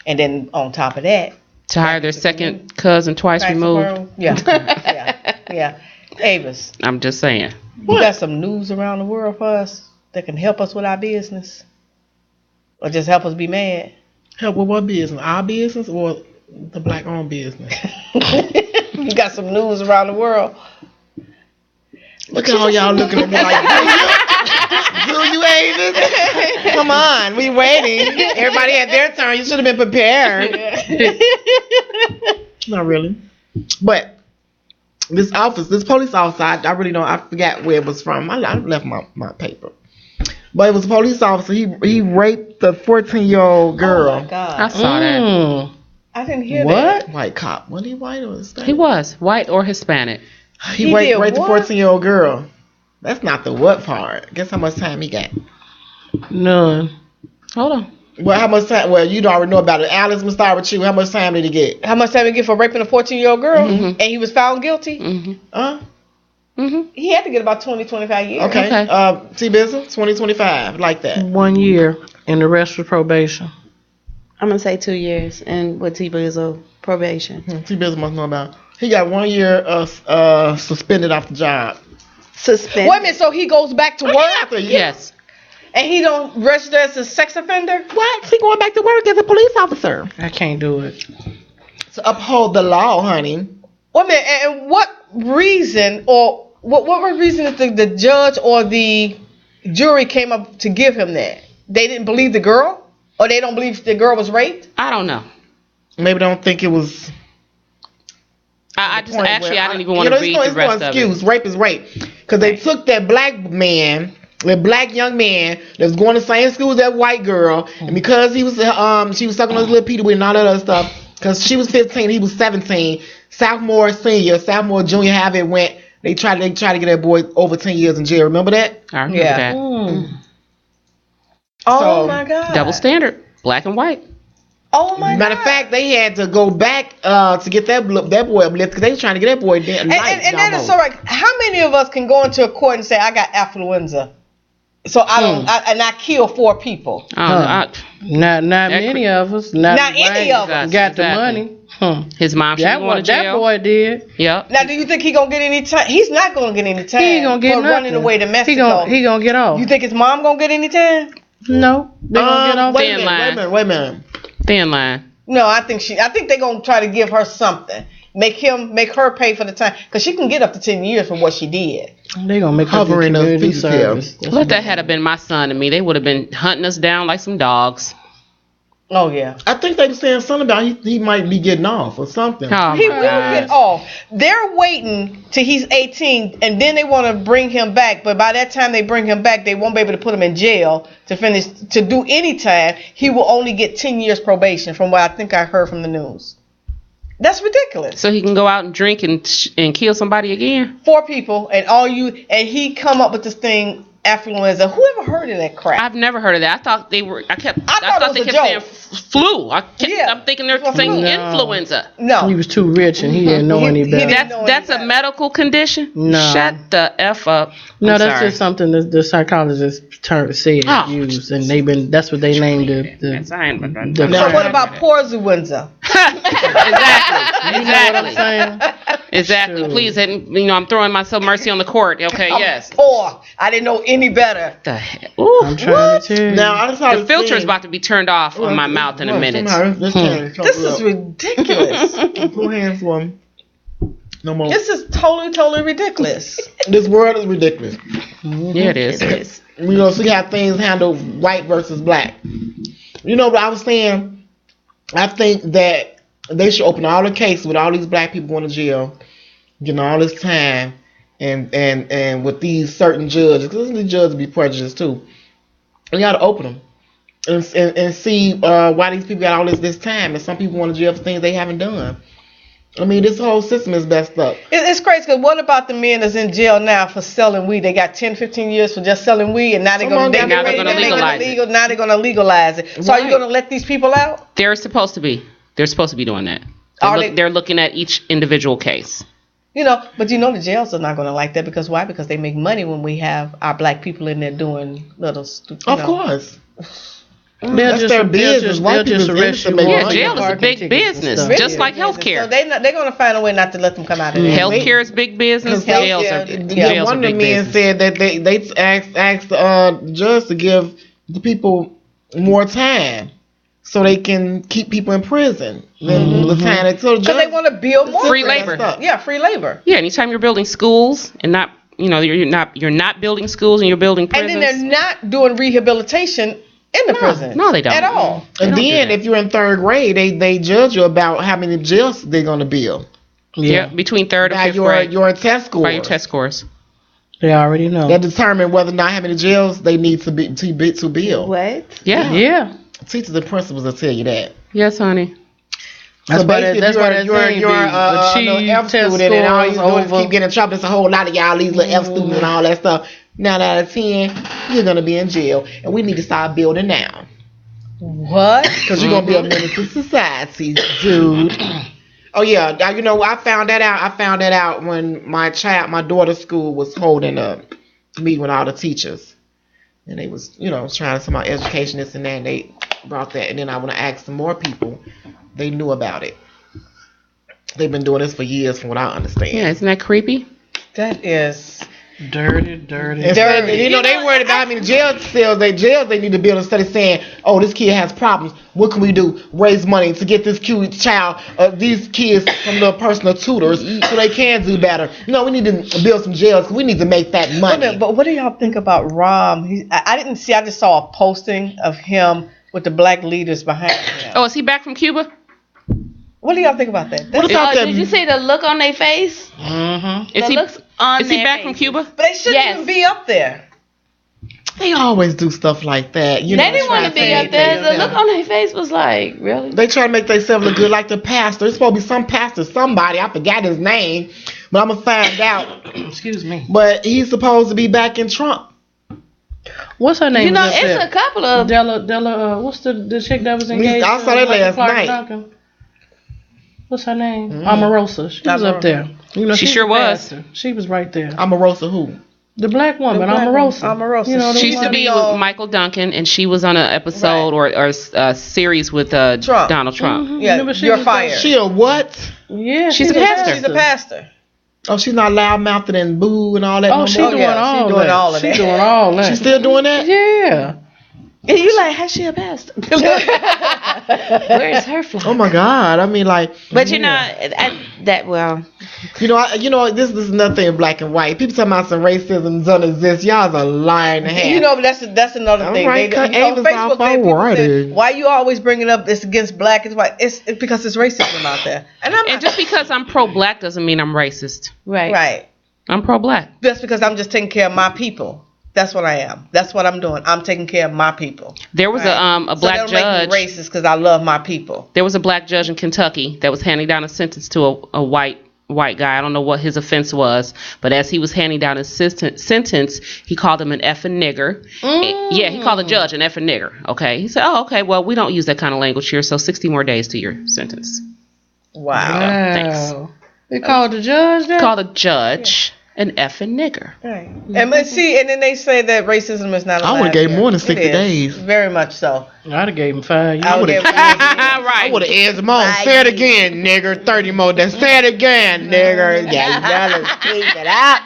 and then on top of that, To hire their second cousin twice removed. Yeah. Avis, I'm just saying. you got some news around the world for us that can help us with our business, or just help us be mad? Help with what business? Our business or the black-owned business? You got some news around the world. Look at all y'all looking at me like, do you, Avis? Come on, we waiting. Everybody had their turn. You should have been prepared. Not really. But this police officer, I really don't, I forgot where it was from. I left my paper. But it was a police officer. He raped the 14-year-old girl. Oh my God. I saw that. I didn't hear that. What? White cop. Was he white or Hispanic? He was white or Hispanic. He He raped did the what? 14-year-old girl. That's not the what part. Guess how much time he got? None. Hold on. Well, how much time? Well, you already know about it. Alice, we'll start with you. How much time did he get? How much time he get for raping a 14-year-old girl? And he was found guilty? Huh? He had to get about 20, 25 years. Okay. Okay. T-Business, 2025, like that. 1 year, and the rest was probation. I'm gonna say 2 years, and with T-Bizzle probation. T-Business must know about it. He got 1 year suspended off the job. Suspended. Wait a minute, so he goes back to work After a year. Yes. and he don't register as a sex offender? What? He going back to work as a police officer. I can't do it. To uphold the law, honey. Wait a minute, and what reason or what reason is the judge or the jury came up to give him that? They didn't believe the girl? Or they don't believe the girl was raped? I don't know. Maybe don't think it was. I just point actually where- I didn't even want to read the rest of excuse. it. Rape is rape. Because they took that black man, that black young man that was going to the same school as that white girl, and because he was she was sucking on his little Peter and all that other stuff, because she was 15, he was 17, sophomore, junior, however it went, they tried to get that boy over 10 years in jail. Remember that? I remember Yeah. that. Oh So, my God. Double standard. Black and white. Oh my Matter God. of fact, they had to go back to get that boy uplifted because they was trying to get that boy dead. And that is so right. How many of us can go into a court and say, I got affluenza? So I don't, and I kill 4 people. I don't know. Not That many of us. Not any of us. got the Exactly. money. His mom should That be going to that jail. boy did. Yep. Now, do you think he gonna get any time? He's not gonna get any time. He ain't gonna get for nothing. running away to Mexico. He gonna get off. You think his mom gonna get any time? No, they gonna get off. Wait a Thin minute. Thin line. No, I think they're gonna try to give her something. Make her pay for the time, because she can get up to 10 years for what she did. They gonna make her do Hovering those community feet service. Let that had have been my son and me. They would have been hunting us down like some dogs. Oh yeah. I think they were saying something about he might be getting off or something. Oh He my will get God. off. They're waiting till he's 18, and then they want to bring him back. But by that time they bring him back, they won't be able to put him in jail to do any time. He will only get 10 years probation, from what I think I heard from the news. That's ridiculous. So he can go out and drink and kill somebody again? 4 people, and he come up with this thing, affluenza. Who ever heard of that crap? I've never heard of that. I thought they were. I thought it they was a kept saying joke. flu. Yeah. I'm thinking they're It was saying flu. influenza. No. He was too rich and he didn't know He- any he better. didn't know That's any a better. medical condition. No. Shut the f up. No, I'm that's sorry. just something that the psychologist said Oh. used, and that's what they named the That's fine, but- the So crime. what about porzuenza? exactly. You know what I'm Exactly. saying? Exactly. Shoot. Please, and, I'm throwing myself mercy on the court. Okay. Yes. Poor. I didn't know any better. The heck? Ooh. I'm trying to tell you. Now I saw The filter is about to be turned off on my mouth in a minute. This is ridiculous. Two hands for him. No more. This is totally ridiculous. This world is ridiculous. Yeah, it is. It is. You know, see how things handle white versus black. You know what I was saying? I think that they should open all the cases with all these black people going to jail, getting all this time, and with these certain judges, because the judges be prejudiced too. You got to open them and see why these people got all this time, and some people want to jail for things they haven't done. I mean, this whole system is messed up. It's crazy, because what about the men that's in jail now for selling weed? They got 10, 15 years for just selling weed, and now they're going to legalize it. Now they're going to legalize it. So are you going to let these people out? They're supposed to be. They're supposed to be doing that. They're looking at each individual case. You know, but you know the jails are not going to like that, because why? Because they make money when we have our black people in there doing little stupid. Of course. That's their business. They'll just arrest you. Yeah, jail is a big business, just like healthcare. So they're going to find a way not to let them come out of there. Healthcare is big business. Jails are big One of the men said that they asked the judge to give the people more time so they can keep people in prison. The time because they want to build more free labor. Yeah, free labor. Yeah, anytime you're building schools and not, you're not building schools and you're building prisons. And then they're not doing rehabilitation in the prison. No, they don't at all. And then if you're in third grade, they judge you about how many jails they're going to build. Yeah, between third and fifth grade. Your test scores. By your test scores. They already know. That determine whether or not how many jails they need to build. What? Yeah. Yeah. Teachers and principals will tell you that. Yes, honey. That's So why basically, you're F student and all you do is keep getting in trouble. There's a whole lot of y'all, these little F students and all that stuff. 9 out of 10, you're going to be in jail. And we need to start building now. What? Because you're going to be a menace to society, dude. Oh, yeah. You know, I found that out when my daughter's school was holding a meeting with all the teachers. And they was, trying to talk about education, this and that. And they brought that. And then I want to ask some more people. They knew about it. They've been doing this for years, from what I understand. Yeah, isn't that creepy? That is dirty. They worried about how many jail cells they need to build instead of saying, oh, this kid has problems. What can we do? Raise money to get this cute child, these kids from the personal tutors so they can do better. No, we need to build some jails because we need to make that money. But what do y'all think about Rahm? I didn't see. I just saw a posting of him with the black leaders behind him. Oh, is he back from Cuba? What do y'all think about that? Did you see the look on their face? Mm-hmm. Is he back from Cuba? But they shouldn't even be up there. They always do stuff like that. They didn't want to be up there. The look on their face was like, really? They try to make themselves look good, like the pastor. It's supposed to be some pastor, somebody. I forgot his name, but I'm gonna find out. Excuse me. But he's supposed to be back in Trump. What's her name? It's a couple of Della. What's the chick that was engaged? I saw that last night. Duncan? What's her name? Omarosa. She was up there. She sure was. She was right there. Omarosa who? The black woman, Omarosa. She used to be with Michael Duncan, and she was on an episode or a series with Donald Trump. Mm-hmm. Yeah, you're fired. She a what? Yeah, she's a pastor. She's a pastor. Oh, she's not loud-mouthed and boo and all that. Oh, she's doing all that. She's doing all that. She's still doing that? Yeah. And you like, how's she a pastor? Where is her flag? Oh my God! I mean, like. But this is nothing black and white. People talking about some racism doesn't exist. Y'all's a lying hand. But that's another thing. Right, Facebook, say, why you always bringing up this against black and white? It's because it's racism out there. And just because I'm pro-black doesn't mean I'm racist. Right. I'm pro-black. Just because I'm just taking care of my people. That's what I am. That's what I'm doing. I'm taking care of my people. There was a black judge. Make me racist because I love my people. There was a black judge in Kentucky that was handing down a sentence to a white guy. I don't know what his offense was, but as he was handing down his sentence, he called him an effing nigger. Yeah, he called the judge an effing nigger. Okay, he said, "Oh, okay. Well, we don't use that kind of language here. So 60 more days to your sentence." Wow. Thanks. They called the judge that? Called the judge. An effing nigger. Right. And then they say that racism is not allowed. I would have gave more than 60 days. Very much so. I'd have gave him 5 years. I would have. I would have edged them on. Say it again, nigger. 30 more. Then say it again, nigger. Yeah, you gotta speak it out.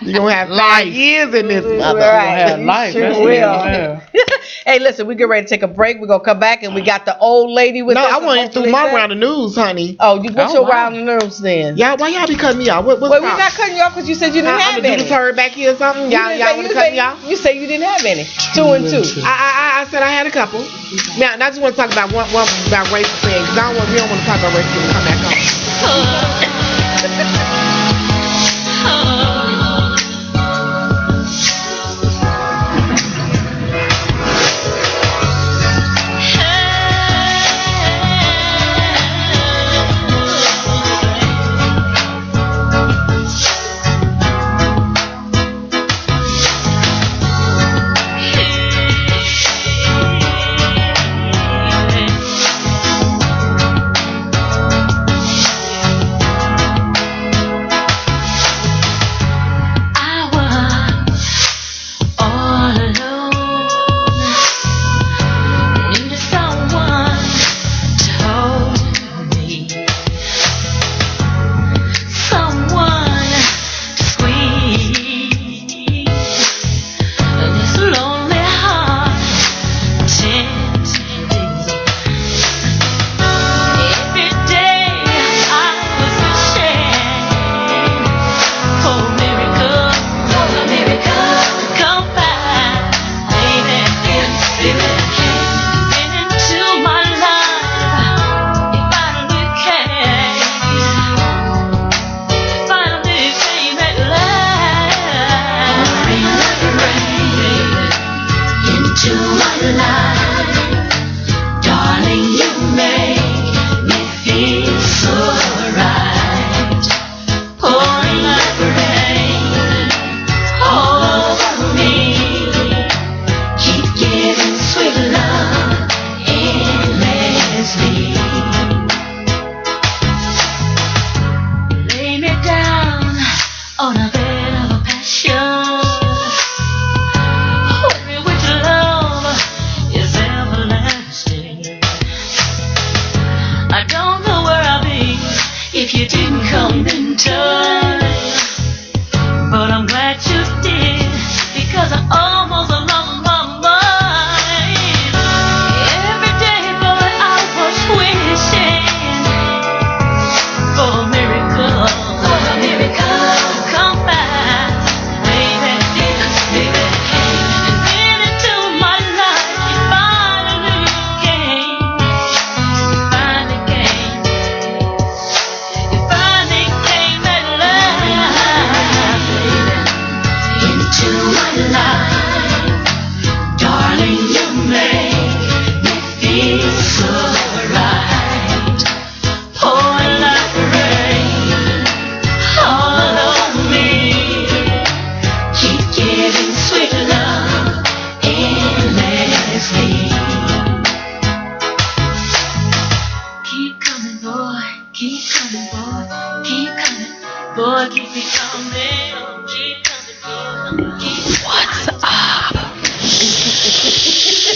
You gonna have 5 years in this mother. Right. Have life. Sure That's will. will. Hey, listen, we get ready to take a break. We're gonna come back and we got the old lady with No, us. I want to do my round of news, honey. Oh, what's your wow. round of news then? Y'all, why y'all be cutting me off? What's Well, we're not cutting you off because you said you didn't I'm have gonna do any. the turd back here or something. Y'all want to cut me off? You say you didn't have any. 2 and 2. I said I had a couple. Now, I just want to talk about one about racist things. We don't want to talk about racism and come back on.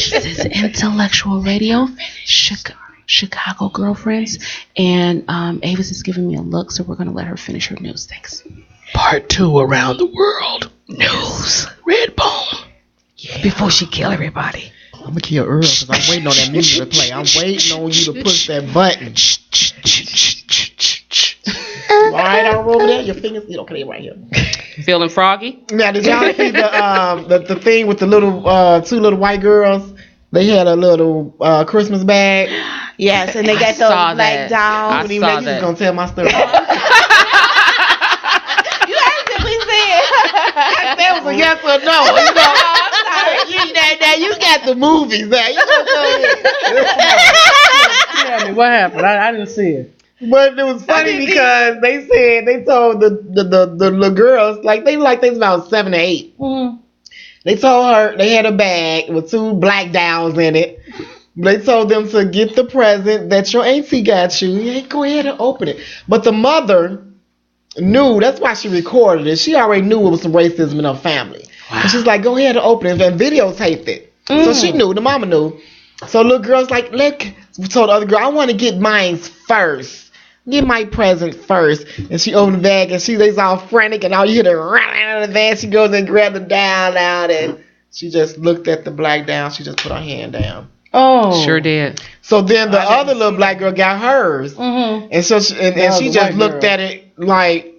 This is Intellectual Radio, Chicago Girlfriends, and Avis is giving me a look, so we're going to let her finish her news. Thanks. Part 2 around the world. News. Redbone. Yeah. Before she kill everybody. I'm going to kill Earl because I'm waiting on that music to play. I'm waiting on you to push that button. Right on over there. Your fingers. Okay, right here. Feeling froggy? Now, did y'all see the thing with the little 2 little white girls? They had a little Christmas bag. Yes, and they got those black dolls. I even know you was gonna tell my story. You asked if we said. That was a yes or no. You know, now you got the movies now. You know Tell me what happened. I didn't see it. But it was funny because they told the little girls they was about 7 or 8. Mm-hmm. They told her they had a bag with 2 black dolls in it. They told them to get the present that your auntie got you. Yeah, go ahead and open it. But the mother knew. That's why she recorded it. She already knew it was some racism in her family. Wow. And she's like, go ahead and open it and videotaped it. So she knew. The mama knew. So little girl's like, look. So the other girl, I want to get mine first. Get my present first. And she opened the bag and she's all frantic and all you hear her run out of the van. She goes and grabs the down out and she just looked at the black down. She just put her hand down. Oh. Sure did. So then the other little black girl got hers. Mm-hmm. And so she just looked at it like,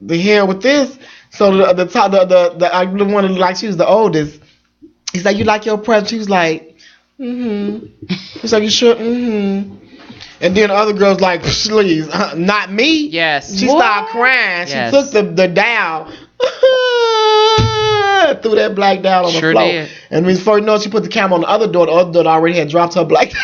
the hell with this. So the one like she was the oldest. He's like, you like your present? She was like, He's like, you sure? And then the other girl's like, please, not me. Yes. She started crying. Yes. She took the doll, threw that black doll on the floor. Did. And before you know it, she put the camera on the other door. The other door already had dropped her black doll.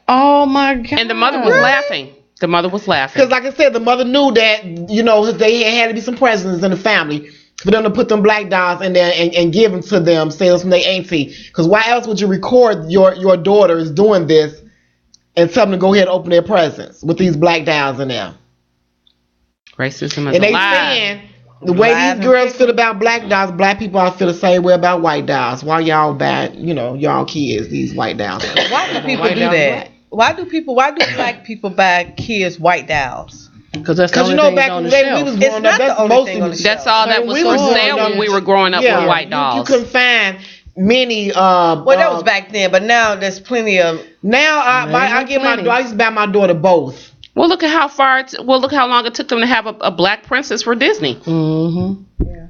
Oh my God. And the mother was laughing. The mother was laughing. Because like I said, the mother knew that, you know, they had to be some presents in the family for them to put them black dolls in there and give them to them, sales from their auntie. Because why else would you record your daughters doing this and tell them to go ahead and open their presents with these black dolls in there? Racism is And they alive. saying the way these girls feel about black dolls, black people all feel the same way about white dolls. Why y'all bad, you know, y'all kids, these white dolls? Why do people do that? Why do black people buy kids white dolls? Because that's the only you know thing back on in the the day shelf. we was It's growing not up, the that's only most thing on the of That's all that was we for was growing sale up, when we were growing up with white You dolls. couldn't find many. Well, that was back then, but now there's plenty of. Now I give my daughter. I used to buy my daughter both. Well, look at how far. Look how long it took them to have a black princess for Disney. Mm-hmm. Yeah,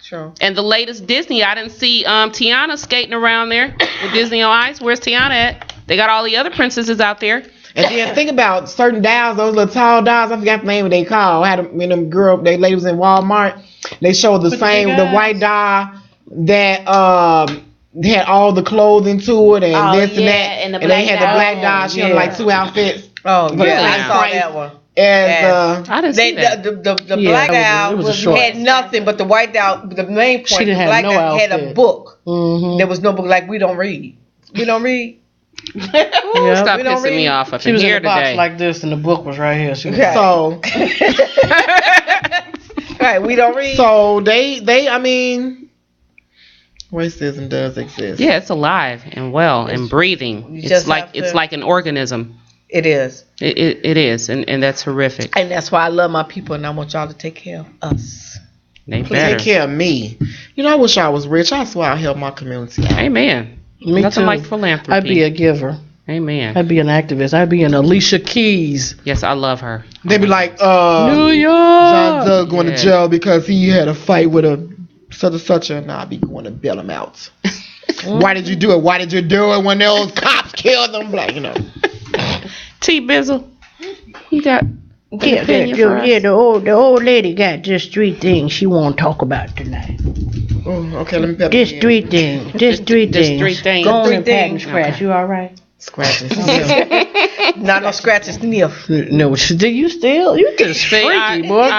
sure. And the latest Disney, I didn't see Tiana skating around there with Disney on Ice. Where's Tiana at? They got all the other princesses out there. And then think about certain dolls, those little tall dolls. I forgot the name of they call. I had them they ladies in Walmart. They showed the white doll that had all the clothing to it and this and that. And they had the black doll. She had like 2 outfits. Oh Really? yeah, I saw Price. that one. And I didn't see that. The black it was a doll short. had nothing, but the white doll, the main point, She the didn't have black no doll had a outfit. book. Mm-hmm. There was no book. Like we don't read. We don't read. Yeah. Stop we don't pissing me read. off up She in was in here a box today. like this, and the book was right here. She was Okay. so Right, we don't read. so they I mean, racism does exist. Yeah, it's alive and well and breathing. You It's just like have to- it's like an organism. It is, It is, and that's horrific. and that's why I love my people, and I want y'all to take care of us. They Please better. take care of me. You know, I wish I was rich. I swear I help my community out. Amen. Me Nothing too. like philanthropy. I'd be a giver. Amen. I'd be an activist. I'd be an Alicia Keys. Yes, I love her. They be like, New York. John Doug going Yeah. to jail because he had a fight with a such and such, and I'll be going to bail him out. Why did you do it? Why did you do it when those cops killed them? Like, you know. T Bizzle, you got an opinion for us? the old lady got just 3 things she won't talk about tonight. Oh, okay, let me pep Just in. 3 things. Just 3 Just things. 3 things. Go on Three and pat and things. scratch. Okay. You all right? Scratching. Not no scratches, sniff. No, you just See, freaky, boy.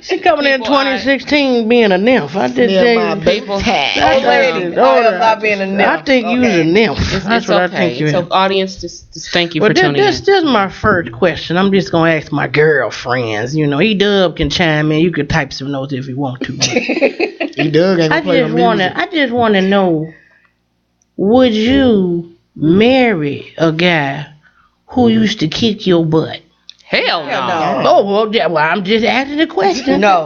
She coming in 2016 being a nymph. I did Near my tell you. baby People- tag. Old lady, not being a nymph. I think you was a nymph. That's It's what okay. I think you So, is. audience, just thank you Well, for tuning this in. is my first question. I'm just gonna ask my girlfriends. You know, E-Dub can chime in. You could type some notes if you want to. He Doug ain't I gonna play no music. just wanna know, would you marry a guy who used to kick your butt? Hell no. no. Oh, well, yeah, well, I'm just asking the question. No.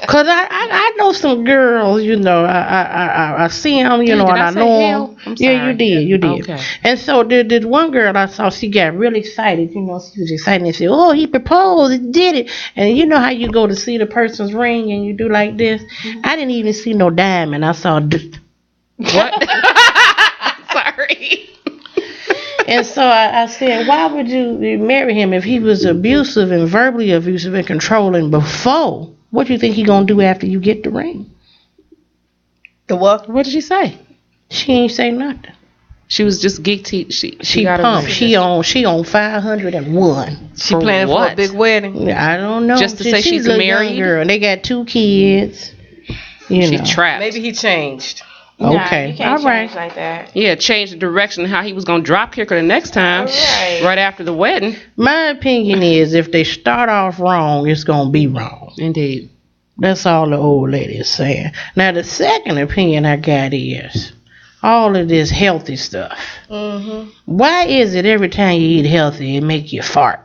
Cause I know some girls, you know, I see them, you Did know, and I I say know hell? them. I'm Yeah, sorry. you did. Okay. And so did one girl I saw, she got really excited, you know, she was excited and said, oh, he proposed, he did it. And you know how you go to see the person's ring and you do like this? I didn't even see no diamond. I saw What? Sorry. And so I said, why would you marry him if he was abusive and verbally abusive and controlling before? What do you think he gonna do after you get the ring? The what? What did she say? She ain't say nothing. She was just geeked. She got pumped. a She on 501. She For planning for a what? big wedding. I don't know. Just to say she's a young married? girl. And they got 2 kids. You She know. trapped. Maybe he changed. Okay. You can't All right. change like that. Yeah, changed the direction of how he was gonna drop kick her the next time. Right. After the wedding. My opinion is if they start off wrong, it's gonna be wrong. Indeed. That's all the old lady is saying. Now the second opinion I got is, all of this healthy stuff. Mm-hmm. Why is it every time you eat healthy, it make you fart?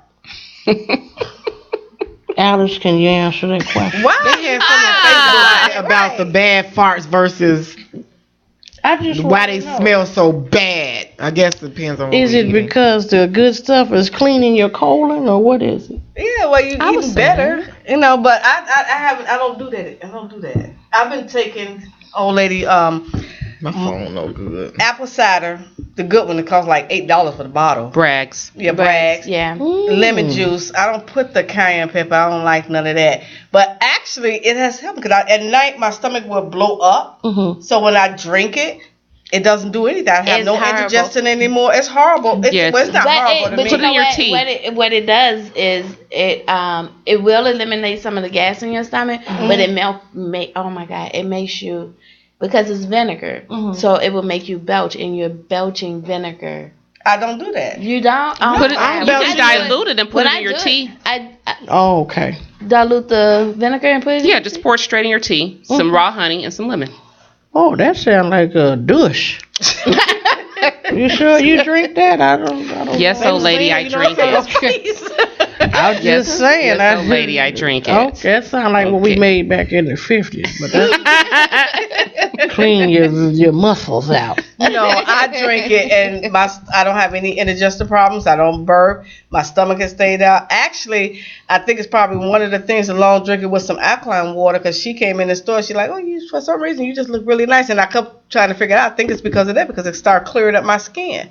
Alice, can you answer that question? Why? They had something on Facebook about the bad farts versus I just why wanna they know. smell so bad. I guess it depends on what Is we it eating. because the good stuff is cleaning your colon, or what is it? Yeah, well, you I would eating say better, you know. But I haven't. I don't do that. I don't do that. I've been taking old lady My phone no good. apple cider, the good one that costs like $8 for the bottle. Brags. Yeah, Bragg's. Yeah. Lemon juice. I don't put the cayenne pepper. I don't like none of that. But actually, it has helped because at night my stomach will blow up. Mm-hmm. So when I drink it, it doesn't do anything. I have It's no horrible. indigestion anymore. It's horrible. It's, Yes. well, it's not horrible to Put me. it in your tea. What it does is it will eliminate some of the gas in your stomach, but it it makes you, because it's vinegar, so it will make you belch, and you're belching vinegar. I don't do that. You don't? Oh, Put it. I'm You belching can dilute it and put when it I in your do tea. I Oh, okay. dilute the vinegar and put it. Yeah, just pour it straight in your tea. Some raw honey and some lemon. Oh, that sounds like a douche. You sure you drink that? I don't. Yes, old lady, I drink it. I was just saying. Yes, old lady, I drink it. Okay, that sounds like what we Okay. made back in the 50s. But that's clean your muscles out. No, I drink it, and I don't have any indigestion problems. I don't burp. My stomach has stayed out. Actually, I think it's probably one of the things along drinking with some alkaline water, because she came in the store. She's like, "Oh, you for some reason you just look really nice," and I kept trying to figure it out. I think it's because of that, because it started clearing up my skin.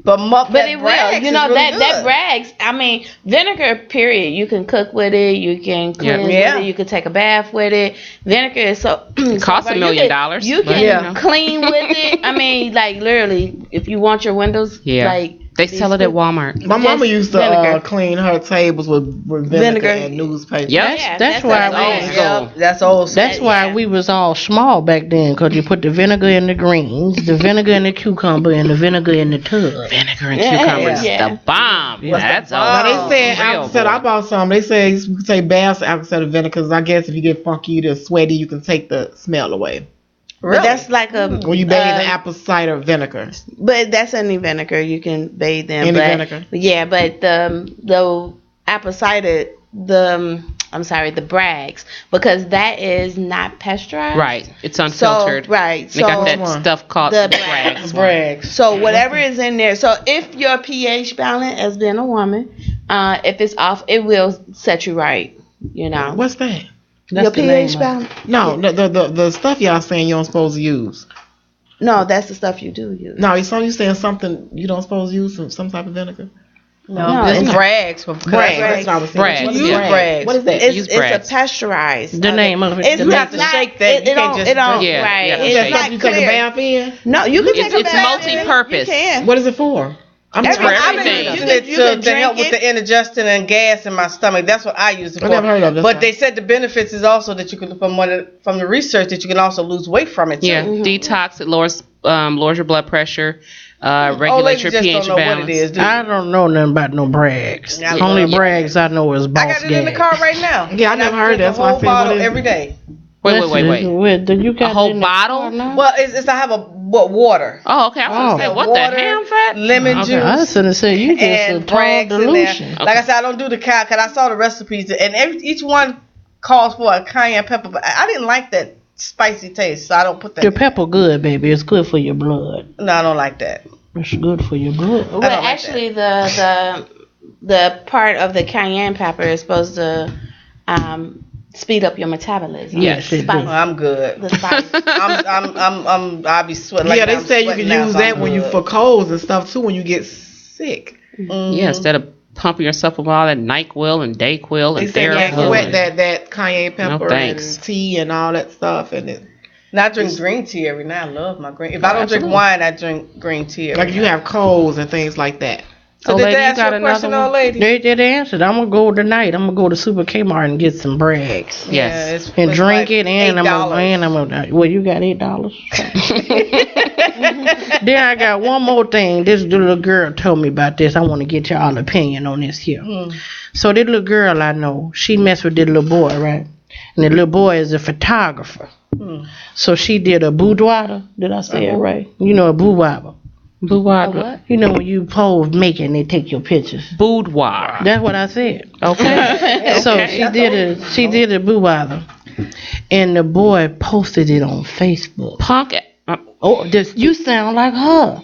But It will. You know, that Bragg's, I mean, vinegar, period. You can cook with it. You can cleanse Yeah. with it. You can take a bath with it. Vinegar is so... It costs $1 million. You can Yeah. clean with it. I mean, like, literally, if you want your windows, Yeah. like... They sell it at Walmart. My mama Just used to vinegar. clean her tables with vinegar and newspaper. Yep. Yeah, That's why old we- school. Yeah, that's old school. That's why we was all small back then, because you put the vinegar in the greens, the vinegar in the cucumber, and the vinegar in the tub. Vinegar and Yeah. cucumbers. Yeah. The bomb. What's That's the all. bomb? Now they said Real Alka-Seltzer. boy. I bought some. They say you can take baths with Alka-Seltzer vinegar, because I guess if you get funky, you're sweaty, you can take the smell away. But that's like a... When you bathe in apple cider vinegar. But that's any vinegar you can bathe in. Any but, vinegar. Yeah, but the apple cider, the Bragg's, because that is not pasteurized. Right. It's unfiltered. So, right. They got So, that stuff called the Brags. Brags. so whatever is in there. So if your pH balance, as being a woman, if it's off, it will set you right. You know. What's that? That's Your the name pH of balance. No, the stuff y'all saying you don't supposed to use. No, that's the stuff you do use. No, you saying something you don't supposed to use some type of vinegar. No, it's it's Brags. Brags. That's what I was saying. Brags, What is yeah. Brags? What is that? It's, Use it's Bragg's. a pasteurized. The name of it. It's You have to not- shake that. You can't don't- just it don't, drink it. right. Yeah, It's shake not Stuff you take a clear. bath in? No, you can take a It's bath in. multi-purpose. You can. What is it for? I'm It's just for I've been everything. using You it can to help drink with the indigestion and gas in my stomach. That's what I use it for. I never heard of this. But they said the benefits is also that you can, from the research, that you can also lose weight from it too. Yeah. Detox. It lowers your blood pressure. Old Regulates ladies your just pH don't know balance. what it is. Do I don't know nothing about no Brags. Yeah, Only yeah. Brags I know is Boss I got it in the Gas. car right now. Yeah, I And never heard drink that, so I a whole said, what bottle is it? every day. Wait. Do you got A whole it in the bottle? car now? Well, it's I have water, Oh, okay. I was gonna say, what water, the ham fat? lemon Okay. juice. I was gonna say you just a and tall Brags in there. delusion. Like I said, I don't do the cayenne because I saw the recipes and each one calls for a cayenne pepper, but I didn't like that spicy taste, so I don't put that. Your pepper good, baby. It's good for your blood. No, I don't like that. It's good for your blood. Well, don't like actually, the part of the cayenne pepper is supposed to speed up your metabolism. Yes, it Spice. do. I'm good. The spice. I'll be sweating. Like Yeah, they I'm say you sweating can now, use so that I'm when you good. for colds and stuff too when you get sick. Yeah, instead of pumping yourself with all that NyQuil and DayQuil They and say you Theraflu. sweat that cayenne pepper thanks. and tea and all that stuff, and it Now I drink green tea every night. I love my green. If I don't drink absolutely. wine, I drink green tea. Every like if you night. have colds and things like that. So Old did lady, they you ask got you a question, another old one? lady? They did answer. I'm gonna go tonight. I'm gonna go to Super Kmart and get some Brags Yes. Yeah, it's and drink like it, and I'm $8. gonna. Well, you got $8. Then I got one more thing. This little girl told me about this. I want to get y'all opinion on this here. So this little girl I know, she messed with this little boy, right? and the little boy is a photographer. So she did a boudoir. Did I say it right? You know, a boudoir. Boudoir. What? You know when you pose making, they take your pictures. Boudoir. That's what I said. Okay. So she did a boudoir, and the boy posted it on Facebook. Punk. Oh, you sound like her.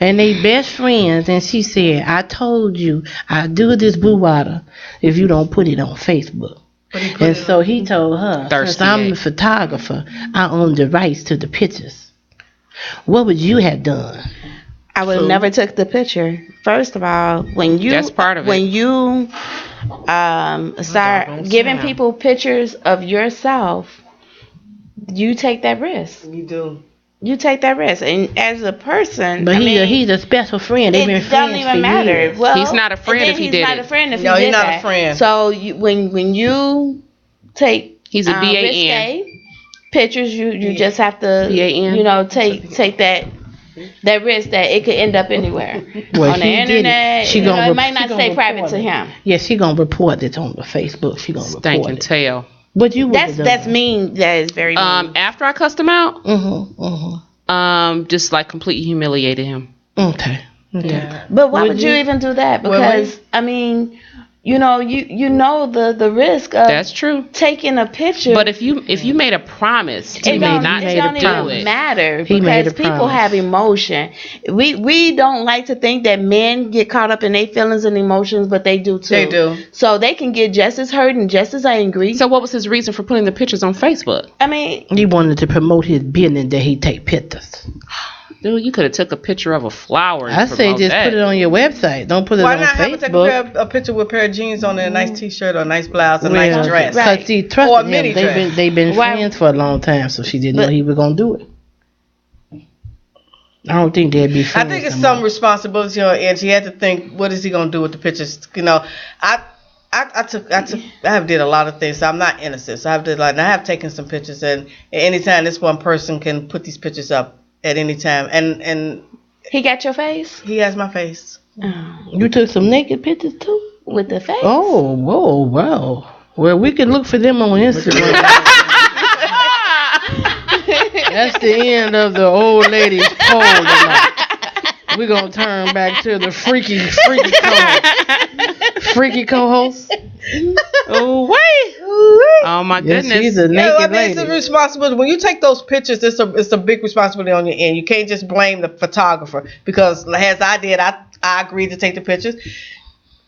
And they best friends, and she said, I told you I do this boudoir if you don't put it on Facebook. And so he told her, since I'm the photographer, I own the rights to the pictures. What would you have done? I would have never took the picture. First of all, when you That's part of it. when you start giving people pictures of yourself, you take that risk. You do. You take that risk, and as a person, But he's a special friend. They've been it friends don't even for matter. years. Well, He's not a friend and then if he he's did not it. a friend if No, he he's did not a that. friend. So when you take He's a BAN. risque pictures, you just have to BAN. take that risk that it could end up anywhere Well, on the he did it. internet. She You know, gonna it might not she stay gonna private report to it. him. Yeah, she gonna report it on the Facebook. She gonna Stank report and it. tail. What you That's mean. That is very mean. After I cussed him out, Mm-hmm. just like completely humiliated him. Okay. Yeah. But why would you even do that? Because I mean, you know the risk of That's true. taking a picture. But if you made a promise to it me don't, not it to don't do even it, matter He made because a people promise. have emotion. We don't like to think that men get caught up in their feelings and emotions, but they do too. They do. So they can get just as hurt and just as angry. so what was his reason for putting the pictures on Facebook? I mean, He wanted to promote his business that he take pictures. Dude, you could have took a picture of a flower. And I say just put it on your website. Don't put it Why on not have Facebook. a picture with a pair of jeans on and a nice T-shirt or a nice blouse, a nice dress? Right. Cause she Or a trusted him. mini dress. They've been Why- friends for a long time, so she didn't know he was gonna do it. I don't think they'd be I friends. think it's no some more. responsibility on her end. She had to think, what is he gonna do with the pictures? You know, I have did a lot of things. So I'm not innocent. So I have taken some pictures, and anytime this one person can put these pictures up at any time, and he got your face he has my face. You took some naked pictures too. with the face. Oh, whoa, wow. Well, we can look for them on Instagram. That's the end of the old lady's poll tonight. We're going to turn back to the freaky co-host. Oh wait! Oh my Yes, goodness! she's a Yeah, naked it's a lady. responsibility. When you take those pictures, it's a big responsibility on your end. You can't just blame the photographer because, as I did, I agreed to take the pictures.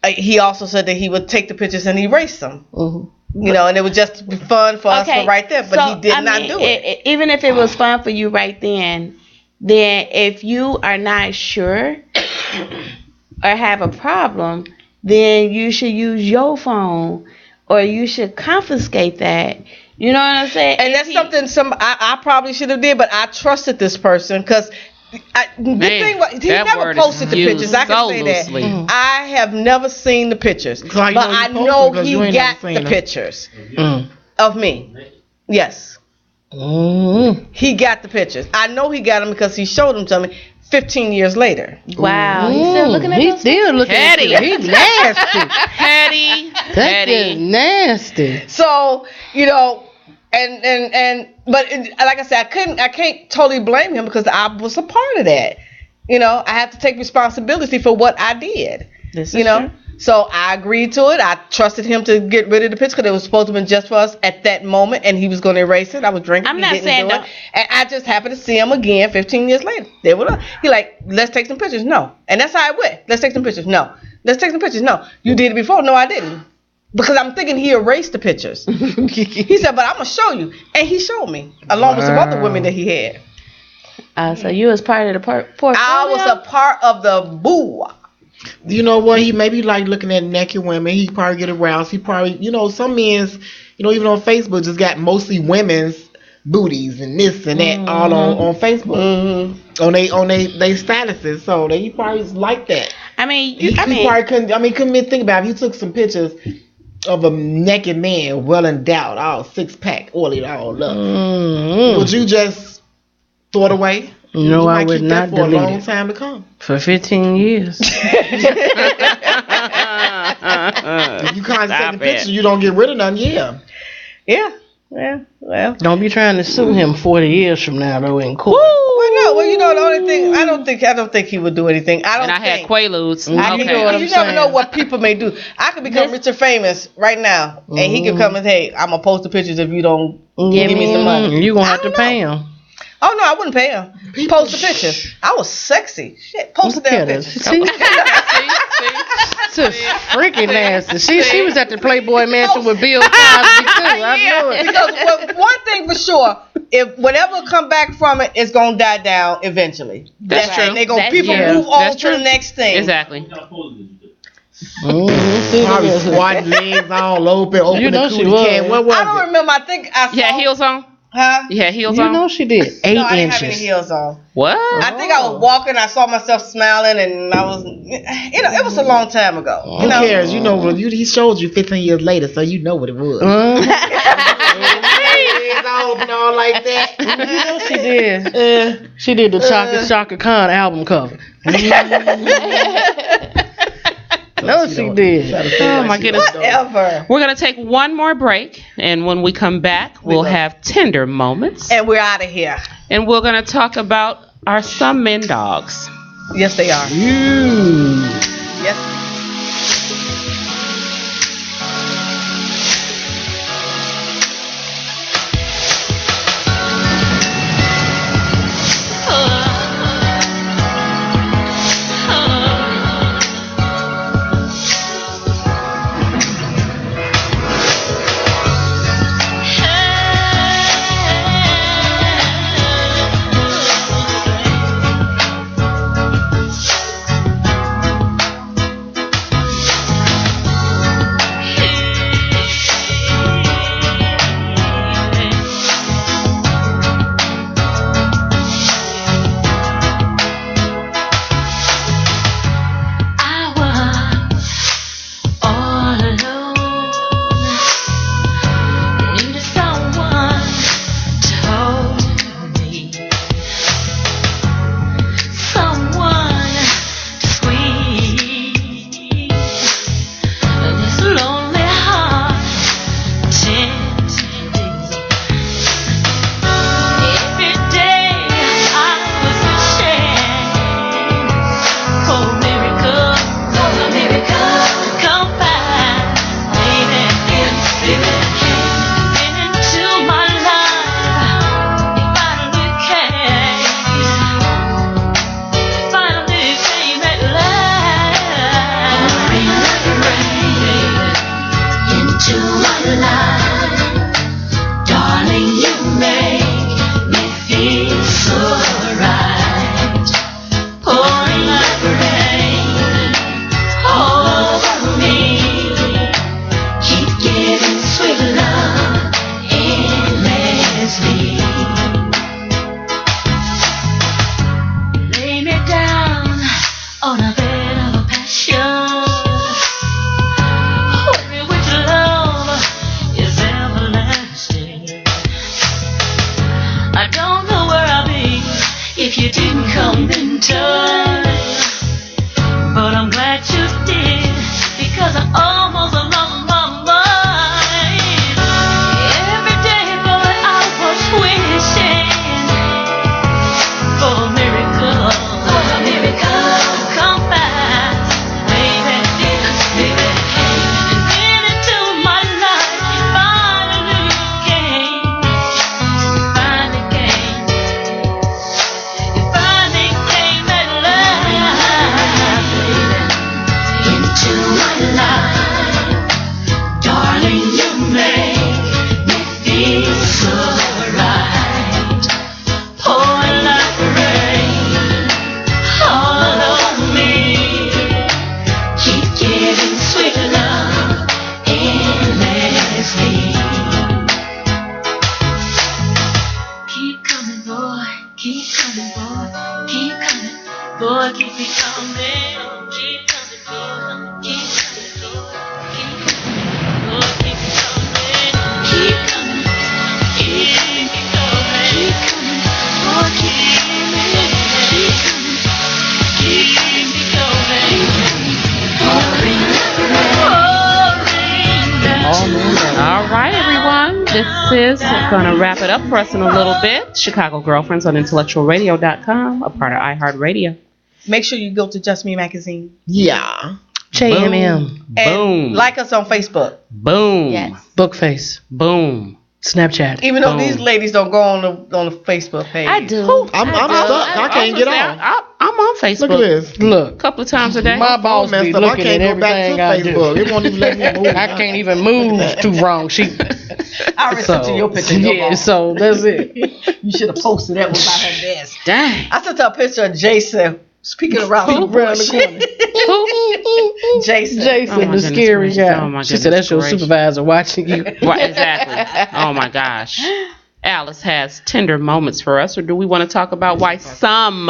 He also said that he would take the pictures and erase them. Mhm. You know, and it would just be fun for us to right there. But so, he did I not mean, do it. Even if it was fun for you right then if you are not sure or have a problem, then you should use your phone or you should confiscate that. You know what I'm saying? And that's something I probably should have did, but I trusted this person because he never posted the pictures. I can say that. I have never seen the pictures, So how you but know he I posted know because he you ain't got never seen the them? pictures Mm. of me. Yes, Mm. he got the pictures. I know he got them because he showed them to me 15 years later. Wow, he's still looking at He's those still looking at Petty. you. He's nasty. Petty, That's petty. just nasty. So, you know, but like I said, I can't totally blame him because I was a part of that. You know, I have to take responsibility for what I did. This You is know, true. so I agreed to it. I trusted him to get rid of the picture because it was supposed to have been just for us at that moment, and he was going to erase it. I was drinking. I'm he not didn't saying do it. And I just happened to see him again 15 years later. There we go. He like, let's take some pictures. No, and that's how it went. Let's take some pictures. No, let's take some pictures. No, you did it before. No, I didn't. Because I'm thinking he erased the pictures. He said, but I'm going to show you. And he showed me, along with some other women that he had. So you was part of the portfolio? I was a part of the boo. You know what? He maybe like looking at naked women. He probably get aroused. He probably, some men's, even on Facebook, just got mostly women's booties and this and that all on Facebook, on they statuses. So he probably like that. I mean, He probably couldn't. Couldn't even think about it. If you took some pictures of a naked man, well endowed, all 6-pack, oiled all up, would you just throw it away? No, You I might would keep not that for a delete long it. time to come. For 15 years. If you constantly Stop taking pictures, it. you don't get rid of none. Yeah. Yeah. Well. Don't be trying to sue him 40 years from now though in court. Well, no. Well, you know the only thing I don't think he would do anything. I don't. And I had Quaaludes. You know what I'm You never know saying? what people may do. I could become rich or famous right now, and he could come and hey, I'm gonna post the pictures if you don't give me some money. You gonna have I to don't pay know. him. Oh no, I wouldn't pay him. Post the pictures. I was sexy. Shit, post the damn pictures. See? Just freaking nasty. She was at the Playboy Mansion with Bill Cosby too. I knew it. Because one thing for sure, if whatever come back from it, it's gonna die down eventually. That's true. And they gonna That's people true. move on That's to true. the next thing. Exactly. Probably squatting legs all open, open You know the she cootie was. can. What was I don't it? remember. I think I saw. You had heels on? Huh? You had heels You on? know she did. 8 No, I didn't have any inches. heels on. What? I think I was walking. I saw myself smiling, and I was, it was a long time ago. Who cares? You know, he showed you 15 years later, so you know what it was. Legs all open all like that. You know she did. She did the Chaka Khan album cover. No, she did. Oh my goodness. Whatever. We're going to take one more break. And when we come back, we'll have tender moments. And we're out of here. And we're going to talk about are some men dogs? Yes, they are. Yes. Keep coming, This is going to wrap it up for us in a little bit. Chicago Girlfriends on intellectualradio.com, a part of iHeartRadio. Make sure you go to Just Me Magazine. Yeah. JMM. And Boom. like us on Facebook. Boom. Yes. Bookface. Boom. Snapchat. Even though Boom. these ladies don't go on the Facebook page. I do. I'm stuck. I can't get on. I'm on Facebook. Look at this. A Look. couple of times a day. My boss Messed be up. I looking at can't go back everything to I do. Facebook. It won't even let me move. I can't even move too wrong. I already sent you your picture. Yeah, so that's it. You should have posted that one by her desk. Dang. I sent her a picture of Jason speaking around the Around the corner. Jason. Jason, Oh my the goodness scary gracious. guy. Oh my She said, goodness that's your gracious. supervisor watching you. Right, exactly. Oh my gosh. Alice has tender moments for us, or do we want to talk about why some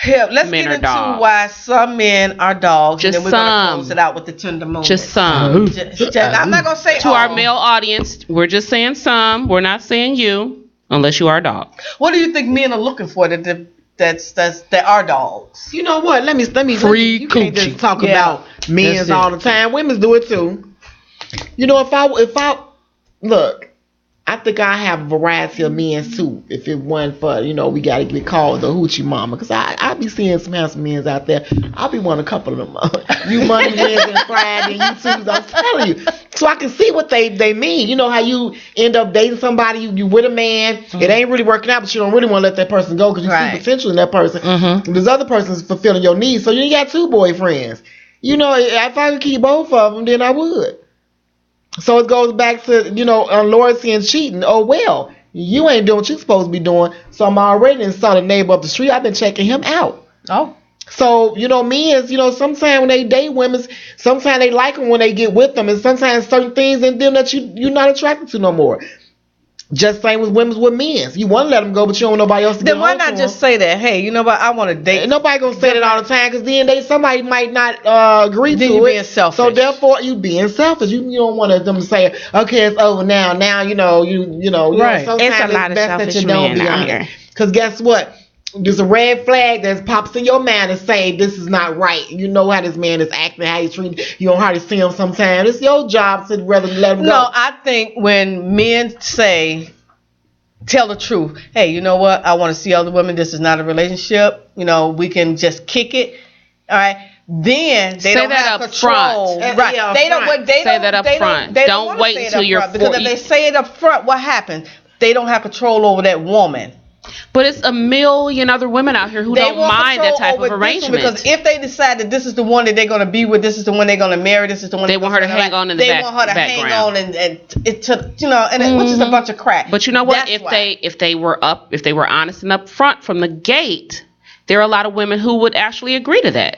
Here, let's Men get are into dogs. why some men are dogs. Just and then we're gonna some. close it out with the tender moment. just some I'm not gonna say to all. our male audience, we're just saying some. We're not saying you, unless you are a dog. What do you think men are looking for that are dogs? You know what? Let me. Free You can't coochie. just talk Yeah. about men's That's it. all the time. Women's do it too. You know, if I look, I think I have a variety of men too. If it wasn't for, we gotta get called the hoochie mama, cause I be seeing some handsome men out there. I'll be one a couple of them. You Monday, Wednesday, Friday, you Tuesday. I'm telling you, so I can see what they mean. You know how you end up dating somebody, you with a man, it ain't really working out, but you don't really want to let that person go because you Right. see potential in that person. This other person's fulfilling your needs, so you ain't got two boyfriends. If I could keep both of them, then I would. So it goes back to, Lord saying cheating. Oh, well, you ain't doing what you supposed to be doing. So I'm already saw the neighbor up the street. I've been checking him out. Oh. So, men, sometimes when they date women, sometimes they like them when they get with them. And sometimes certain things in them that you're not attracted to no more. Just same with women with men. You want to let them go, but you don't want nobody else to Then get why home not to just them. say that? Hey, you know what? I want to date. Ain't nobody gonna say that all the time because then somebody might not agree Then to you it. being selfish. So therefore, you being selfish. You don't want them to say, okay, it's over now. Now you Right. Sometimes It's a lot of best that selfish you don't men be out honest. here. Because guess what? There's a red flag that pops in your mind and say this is not right. You know how this man is acting, how he's treating. You don't hardly see him sometimes. It's your job to rather let him go. No, I think when men tell the truth. Hey, you know what? I want to see other women. This is not a relationship. We can just kick it. All right. Then they Say don't that have up front. front. Right. Yeah, They don't. front. They Say don't. that up they front. They Don't wanna wait say it until up you're front, because if 40. they say it up front, what happens? They don't have control over that woman. But it's a million other women out here who They don't want mind that control type over of this one, arrangement. because if they decide that this is the one that they're going to be with, this is the one they're going to marry, this is the one They they're want her to gonna hang on in the they back- want her to hang background. on and which is a bunch of crap. But you know what? That's If they were honest and upfront from the gate, there are a lot of women who would actually agree to that.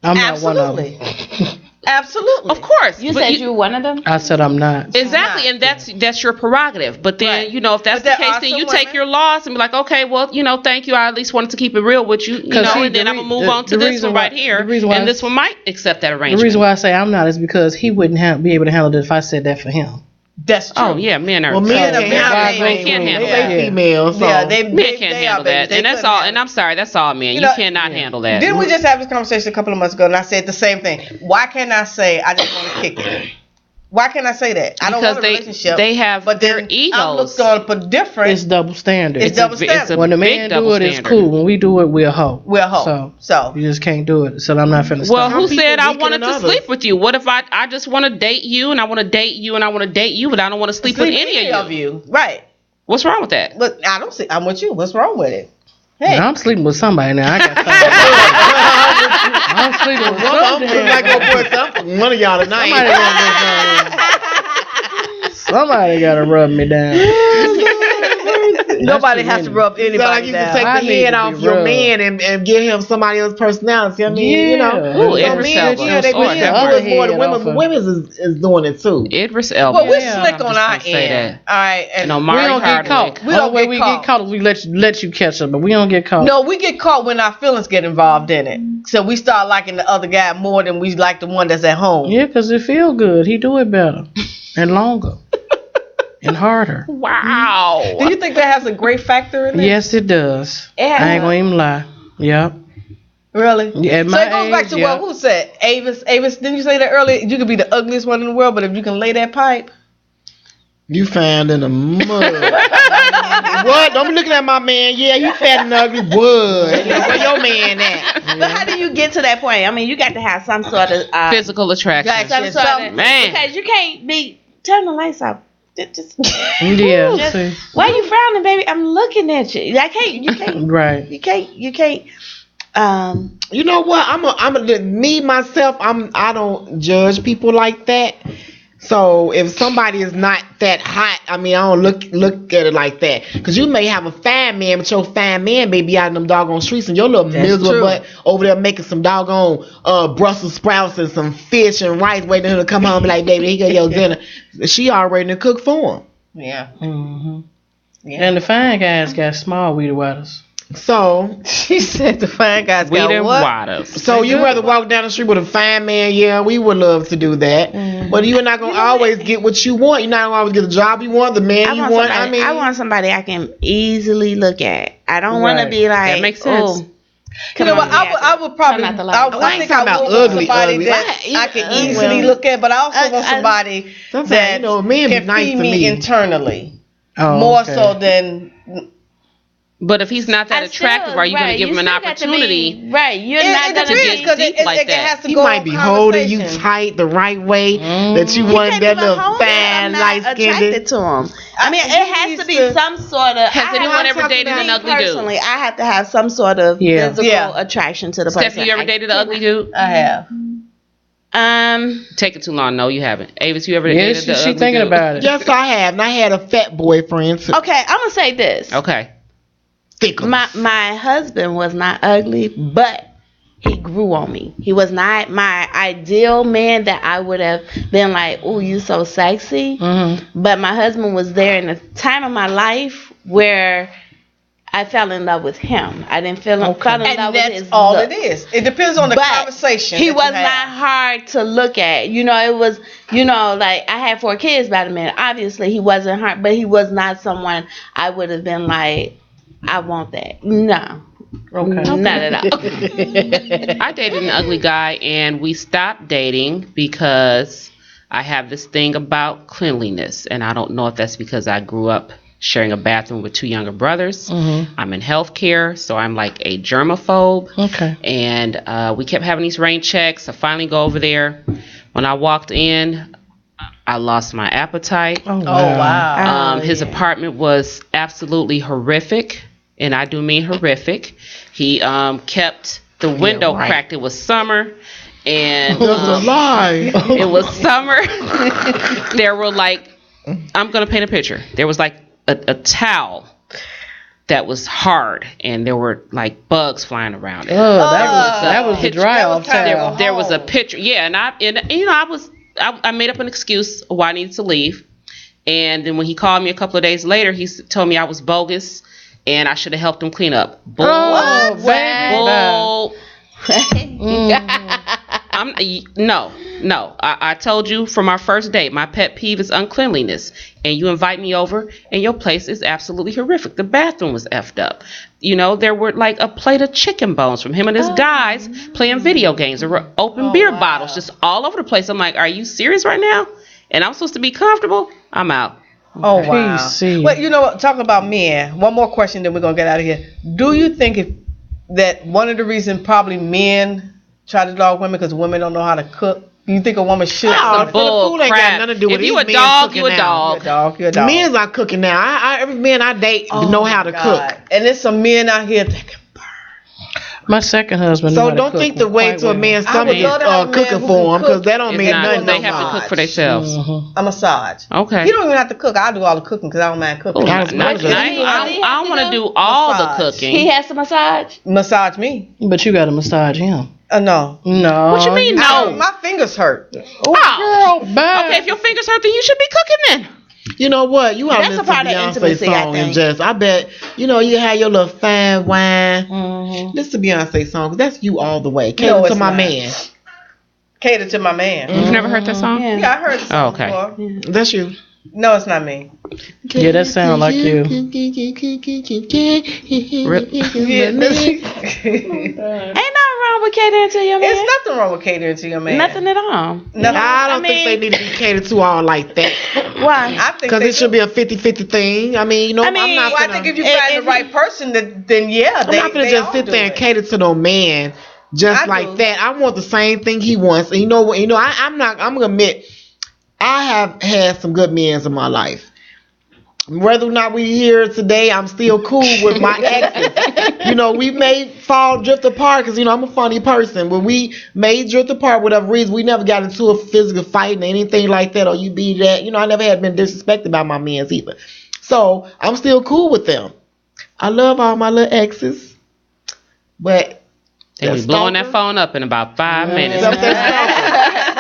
I'm not one of them. Absolutely. Absolutely. Of course. You but said you one of them? I said I'm not. Exactly, not. and that's your prerogative. But then, Right. if that's But the there case, are then some you take women- your loss and be like, okay, well, thank you. I at least wanted to keep it real with you, See, and then I'm gonna move on to the this reason one why- right here, the reason why and this one might accept that The arrangement. reason why I say I'm not is because he wouldn't be able to handle it if I said that for him. That's true. Oh yeah, men are. Well, men Yeah, can't men handle are that. They can't handle They that. females. So. Yeah, they Men can't they handle are babies. that, and that's couldn't all. handle And I'm sorry, that's all men. You know, cannot handle that. Didn't we just have this conversation a couple of months ago, and I said the same thing? Why can't I say I just want to kick it? Why can't I say that? I don't Because want a relationship. they have but their then I'm egos. looked on for different. It's double standard. It's double standard. It's a when the big man double do it, it's standard. cool. When we do it, we're a hoe. We're a hoe. So you just can't do it. So I'm not finna Well, stop. who Some people said I weaker wanted than to others. sleep with you? What if I just want to date you, and I want to date you, and I want to date you, but I don't want to sleep with any of you? Right. What's wrong with that? But I don't see. I'm with you. What's wrong with it? Hey, Now, I'm sleeping with somebody now. I got somebody. I'm sleeping with somebody. One of y'all tonight. Somebody gotta rub me down. nobody too has to many. rub It's anybody like you can down. take I the need head to off be your rubbed. man and give him somebody else's personality. I mean, Yeah. Ooh, so Idris men, Elba. yeah, they Or men Deborah. do it more than Head women, off but of- women is doing it too. Idris Elba. Well, we're Yeah, slick I'm on just our gonna say end. that. All right, And and We Omari don't get Hardwick. caught. We don't Only way get we caught. get caught is we let you catch us, but we don't get caught. no, we get caught when our feelings get involved in it. So we start liking the other guy more than we like the one that's at home. Yeah, 'cause it feel good. He do it better and longer and harder. Wow. Do you think that has a great factor in it? Yes, it does. It has. I ain't gonna even lie. Yep. Really? Yeah, at So my it goes back age, to yeah. what who said? Avis, didn't you say that earlier? You could be the ugliest one in the world, but if you can lay that pipe, You found in the mud. What? Don't be looking at my man. Yeah, you fat and ugly. What? Where your man at? But how do you get to that point? I mean, you got to have some sort of Physical attraction. some sort of, Man. because you can't be turn the lights off. Just, Yeah. just- See. why you frowning, baby? I'm looking at you. I can't. You can't. Right. You can't. You can't. You know what? Me myself. I don't judge people like that. So if somebody is not that hot, I mean, I don't look at it like that. Cause you may have a fine man, but your fine man may be out in them doggone streets, and your little miserable butt over there making some doggone Brussels sprouts and some fish and rice, waiting for him to come home and be like, baby, here go your dinner. She already done cooked for him. Yeah. Mm-hmm. And the fine guys got small weeder waters. So She said the fine guys Weed got and what? water. So you rather walk down the street with a fine man? Yeah, we would love to do that. But you're not gonna always get what you want. You're not gonna always get the job you want, the man you want. I want somebody I can easily look at. I don't want to Right. be like, That makes sense. You know what? I would probably. Turn out the light. I think I talking would about want ugly, somebody ugly. that I can easily well, look at, but I also want somebody Sometimes, that you know, men be can nice feed to me me. internally Oh, more okay. so than. But if he's not that attractive, are you going to give him an opportunity? Right. You're It not going to depends, be. 'cause deep like it that? has to He go might on be holding you conversation. tight the right way that you You want can't that even little hold it. fine, I'm not light attracted skinned. to him. I mean, He it has needs to be to- some sort of. Has anyone ever dated an ugly dude? Personally, I have to have some sort of Yeah. physical Yeah. attraction to the person. Stephanie, you ever dated an ugly dude? I have. Taking too long. No, you haven't. Avis, you ever Yeah, dated an she ugly thinking dude? about it. Yes, I have. And I had a fat boyfriend. So Okay, I'm gonna say this. Okay. thick 'em. My husband was not ugly, but he grew on me. He was not my ideal man that I would have been like, "Oh, you so sexy." Mm-hmm. But my husband was there in a time of my life where I fell in love with him. I didn't fall in love And with that's his all look. it is. It depends on the But conversation. He that was you not have. hard to look at. You know, it was, you know, like I had 4 kids by the man. Obviously, he wasn't hard, but he was not someone I would have been like, I want that. No. Okay. Not at all. I dated an ugly guy, and we stopped dating because I have this thing about cleanliness, and I don't know if that's because I grew up sharing a bathroom with 2 younger brothers. I'm in healthcare, so I'm like a germaphobe. Okay. And we kept having these rain checks. I finally go over there. When I walked in, I lost my appetite. Oh, Oh wow. His apartment was absolutely horrific, and I do mean horrific. He kept the window cracked. It was summer, and That's a lie. it was summer. There were like, I'm gonna paint a picture. There was like a towel that was hard, and there were like bugs flying around it. Oh, that was the dry that was off kinda- towel. There was a picture, yeah, and I made up an excuse why I needed to leave, and then when he called me a couple of days later, he told me I was bogus and I should have helped him clean up. Bull. Oh, baby. Bull. No. I told you from our first date, my pet peeve is uncleanliness. And you invite me over, and your place is absolutely horrific. The bathroom was effed up. You know, there were like a plate of chicken bones from him and his guys playing video games. There were open beer bottles just all over the place. I'm like, are you serious right now? And I'm supposed to be comfortable? I'm out. Oh wow. PC. Well, you know what? Talking about men. One more question, then we're gonna get out of here. Do you think that one of the reasons probably men try to dog women because women don't know how to cook? Do you think a woman should? No, cook? Bull food ain't got crap. nothing to do with If you these a men dog, cooking you a now. dog. You're a dog. Men's are cooking now. Every man I date know how to God. cook. And there's some men out here that can burn. My second husband. So knew how to don't cook think the way quite to a well. man's I stomach would is love to have a man cooking who for can him, because cook. that don't It's mean not, nothing. they have to cook for themselves. A massage. Okay. You don't even have to cook. I'll do all the cooking because I don't mind cooking. Ooh, That's I good. don't want to do all the Massage. cooking. He has to massage. Massage me? But you got to massage him. No. No. What you mean, no? My fingers hurt. Oh, Girl, bye. okay, if your fingers hurt, then you should be cooking then. You know what? You ought to That's a listen to part of Beyonce's intimacy, I song and think. just, I bet, you know, you have your little fine wine. Mm-hmm. Listen to Beyonce's song, 'cause that's you all the way. No, Cater to it's my not. man. Cater to my man. You've never heard that song? Yeah. Yeah, I heard the song Oh, okay. before. That's you. No, it's not me. Yeah, that sound like you. Yeah, Ain't nothing wrong with catering to your man. It's nothing wrong with catering to your man. Nothing at all. Nothing. I don't think they need to be catered to all like that. Why? I think Because it should be a 50-50 thing. I mean, you know, I mean, I'm not Well, gonna, I think if you find the right person, then yeah, I'm not gonna just sit there and cater to no man just I like do. that. I want the same thing he wants. And you know what? I'm gonna admit, I have had some good men in my life. Whether or not we here today, I'm still cool with my exes. You know, we may drift apart because, you know, I'm a funny person. When we may drift apart for whatever reason, we never got into a physical fight and anything like that, or you be that. You know, I never had been disrespected by my men either. So I'm still cool with them. I love all my little exes. But They be blowing that phone up in about 5 minutes.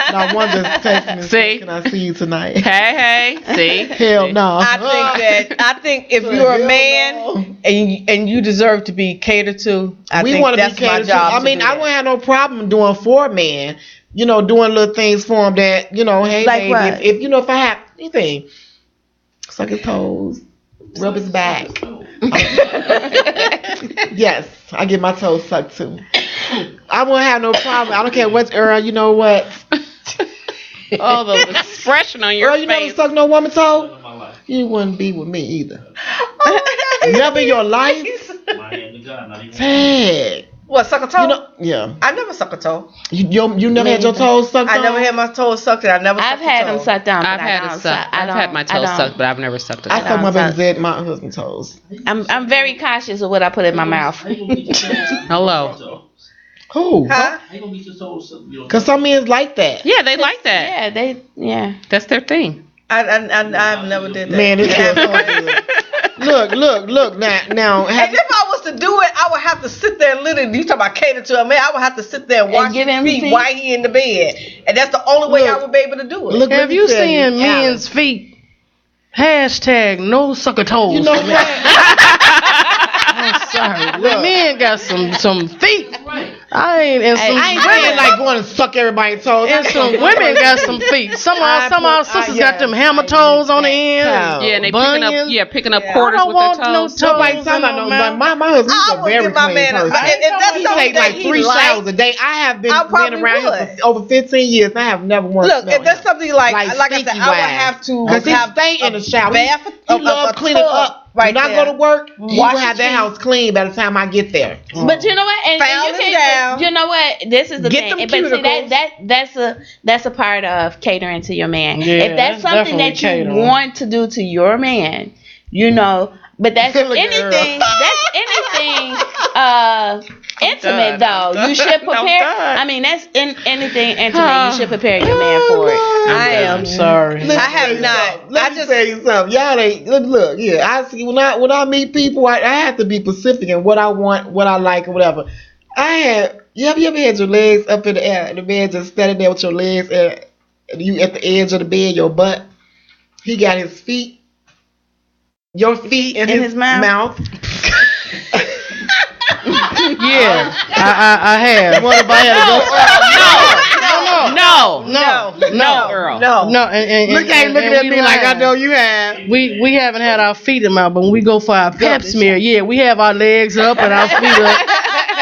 Not one just text me and See? say, "Can I see you tonight?" Hey, see? Hell no. I think if you're a man and you deserve to be catered to, I We think want to that's be my catered to. job. I mean, I wouldn't have no problem doing for a man. You know, doing little things for him that, you know, hey, Like baby, what? if you know, if I have anything, suck his toes, rub his back. Yes, I get my toes sucked too. I won't have no problem. I don't care what, Earl. You know what? Oh, the expression on your Earl, you never face. suck no woman toe? You wouldn't be with me either. Never in your life? Tag. What, suck a toe? You know, yeah. I never suck a toe. You never had your toes sucked I on? never had my toes sucked. I never. I've sucked a had toe. them sucked down. I've but had I it don't sucked. suck- I I've had don't- my I toes don't. sucked, but I've never sucked a I toe. suck my suck. baby's my husband's toes. I'm very cautious of what I put in my mouth. Hello. Who? Huh? Because some men like that. Yeah, they like that. Yeah. That's their thing. I've never did that. Man, it's just so good. Look. Now, And if I was to do it, I would have to sit there and literally. You talk about cater to a man. I would have to sit there and watch give his him feet feet? while he in the bed, and that's the only way I would be able to do it. Look, let Have me you tell seen Alice. men's feet? Hashtag no sucker toes. You know for me. what? I'm sorry. Look. Men got some feet. I ain't and some I ain't saying like going to suck everybody's toes. and some women got some feet. Some of our sisters got them hammer toes on the end. Child. Yeah, and they bunions. picking up Yeah. quarters I don't with their want no toes. toes. Nobody talking about no. Like my husband, he's I a would very give my clean man a. person. If that's He something take that like he 3 likes, showers a day. I have been I probably being around him would. for over 15 years. And I have never once. Look, if that's something like I said, stinky I would wise. have to Because he have stay in the shower. bath, He love cleaning up. Right when I there. go to work, he Wash will have his that feet. house clean by the time I get there. But you know what? And Found you him can't. down. You know what? This is the Get thing. them But see cuticles. that's a part of catering to your man. Yeah, if that's that's something definitely that you catering. want to do to your man, you know. But that's Look at anything. her. That's anything. Intimate done. though. You should I'm prepare. done. I mean, that's anything intimate. You should prepare your man for it. I am. I'm sorry. Let me I have tell you not. something. Let me tell you something. Y'all ain't look. Yeah, I see when I meet people, I have to be specific in what I want, what I like, or whatever. You ever had your legs up in the air, the bed just standing there with your legs and you at the edge of the bed, your butt. He got his feet, your feet in his mouth. Yeah, I have. What if I had to go? No, Earl. No, and Look at him looking at me like I know you have. We haven't had our feet in out, but when we go for our pep smear, yeah, we have our legs up and our feet up.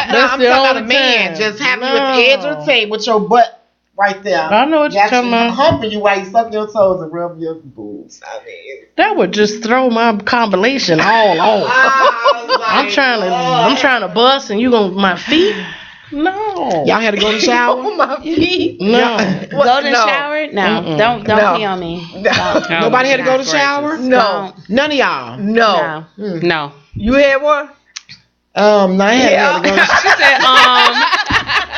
That's I'm the talking about only a man time. just having you at the edge of the table with your butt right there. I know what you're talking about. Humping you while you suck your toes and rub your boobs. I mean, That would just throw my combination all off. I'm trying to bust, and you gonna my feet? No. y'all had to go to the shower. My feet. No. Go to the No. shower? No. Mm-mm. Don't No. pee on me. Nobody had to go to the shower. No. None of y'all. No. No. You had one? No, I had to go. She said,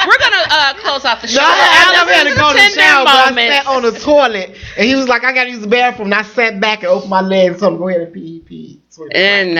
we're gonna close off the show. No, I never had to go to the Tender shower, but I moments. sat on the toilet, and he was like, "I gotta use the bathroom." And I sat back and opened my legs, so go ahead and pee. And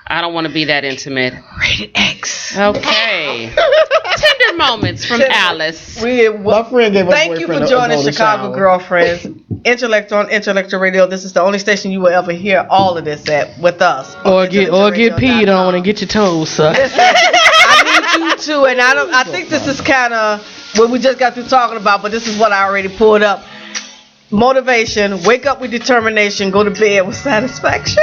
I don't want to be that intimate. Rated X. Okay. Tender moments from Alice. My friend gave her Thank you for boyfriend a joining golden Chicago shower. Girlfriends. Intellect on Intellectual Radio. This is the only station you will ever hear all of this at with us. Or get peed on and get your toes sucked. I need you to, and I think this is kind of what we just got through talking about, but this is what I already pulled up. Motivation, wake up with determination, go to bed with satisfaction.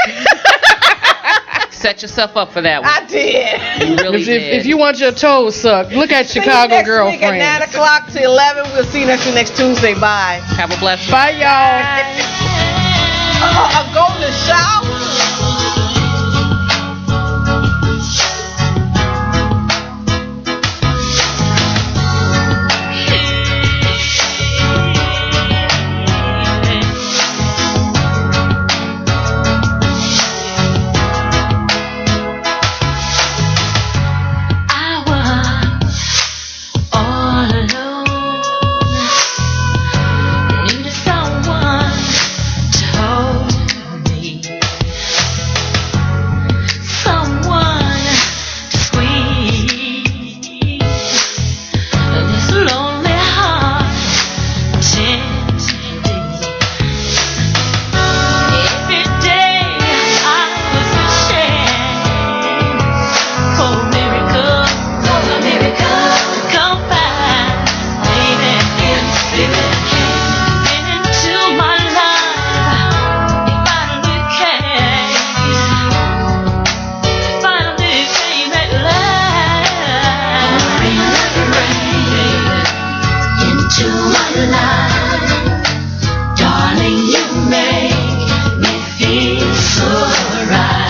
set yourself up for that one. I did. You really If did. you want your toes sucked, look at See you Chicago next Girlfriend. week at 9 o'clock to 11. We'll see you next Tuesday. Bye. Have a blessed Bye, y'all. A golden shower. Darling, you make me feel so right.